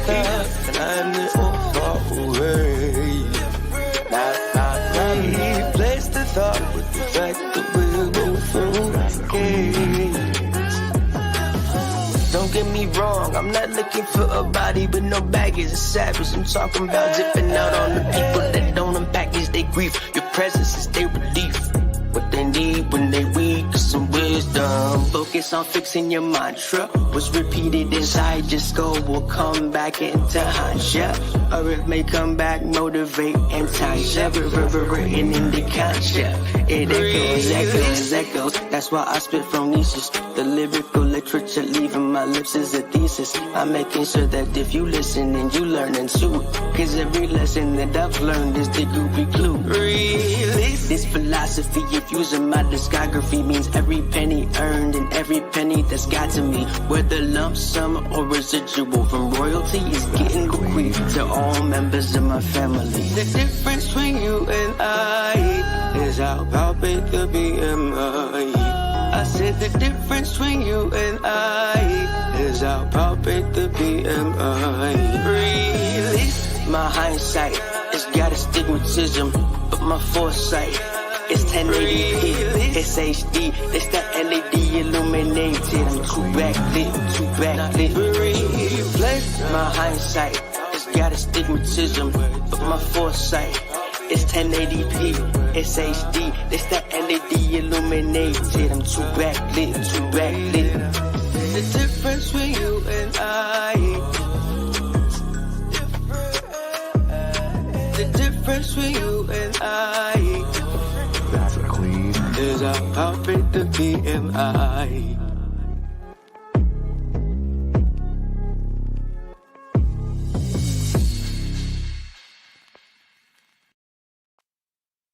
And I'm the far away. Not my problem. Replace the thought with the fact that we're both okay. Don't get me wrong, I'm not looking for a body with no baggage. It's savage. I'm talking about zipping out on the people that don't unpackage their grief. Your presence is their relief. What they need when they weak is some wisdom. Focus on fixing your mantra. What's repeated inside your skull will come back into haunt ya. Or it may come back, motivate and touch ya. Reverberating in the conscience. It echoes, echoes, echoes. That's why I spit phronesis. The lyrical literature leaving my lips is a thesis. I'm making sure that if you listen and you learning too. Cause every lesson that I've learned is the goofy clue. Release this philosophy. If using my discography means every penny earned and every penny that's got to me. Whether lump sum or residual from royalty is getting bequeathed to all members of my family. The difference between you and I is I'll palpate the BMI. I said the difference between you and I is I'll palpate the BMI. Release my hindsight, it's got astigmatism, but my foresight. It's 1080p, it's HD, it's the LED illuminated. I'm too backlit. Replace my hindsight, it's got astigmatism, but my foresight. It's 1080p, it's HD, it's the LED illuminated. I'm too backlit. The difference between you and I. The difference between you and I. That's a queen. Is I palpate the BMI.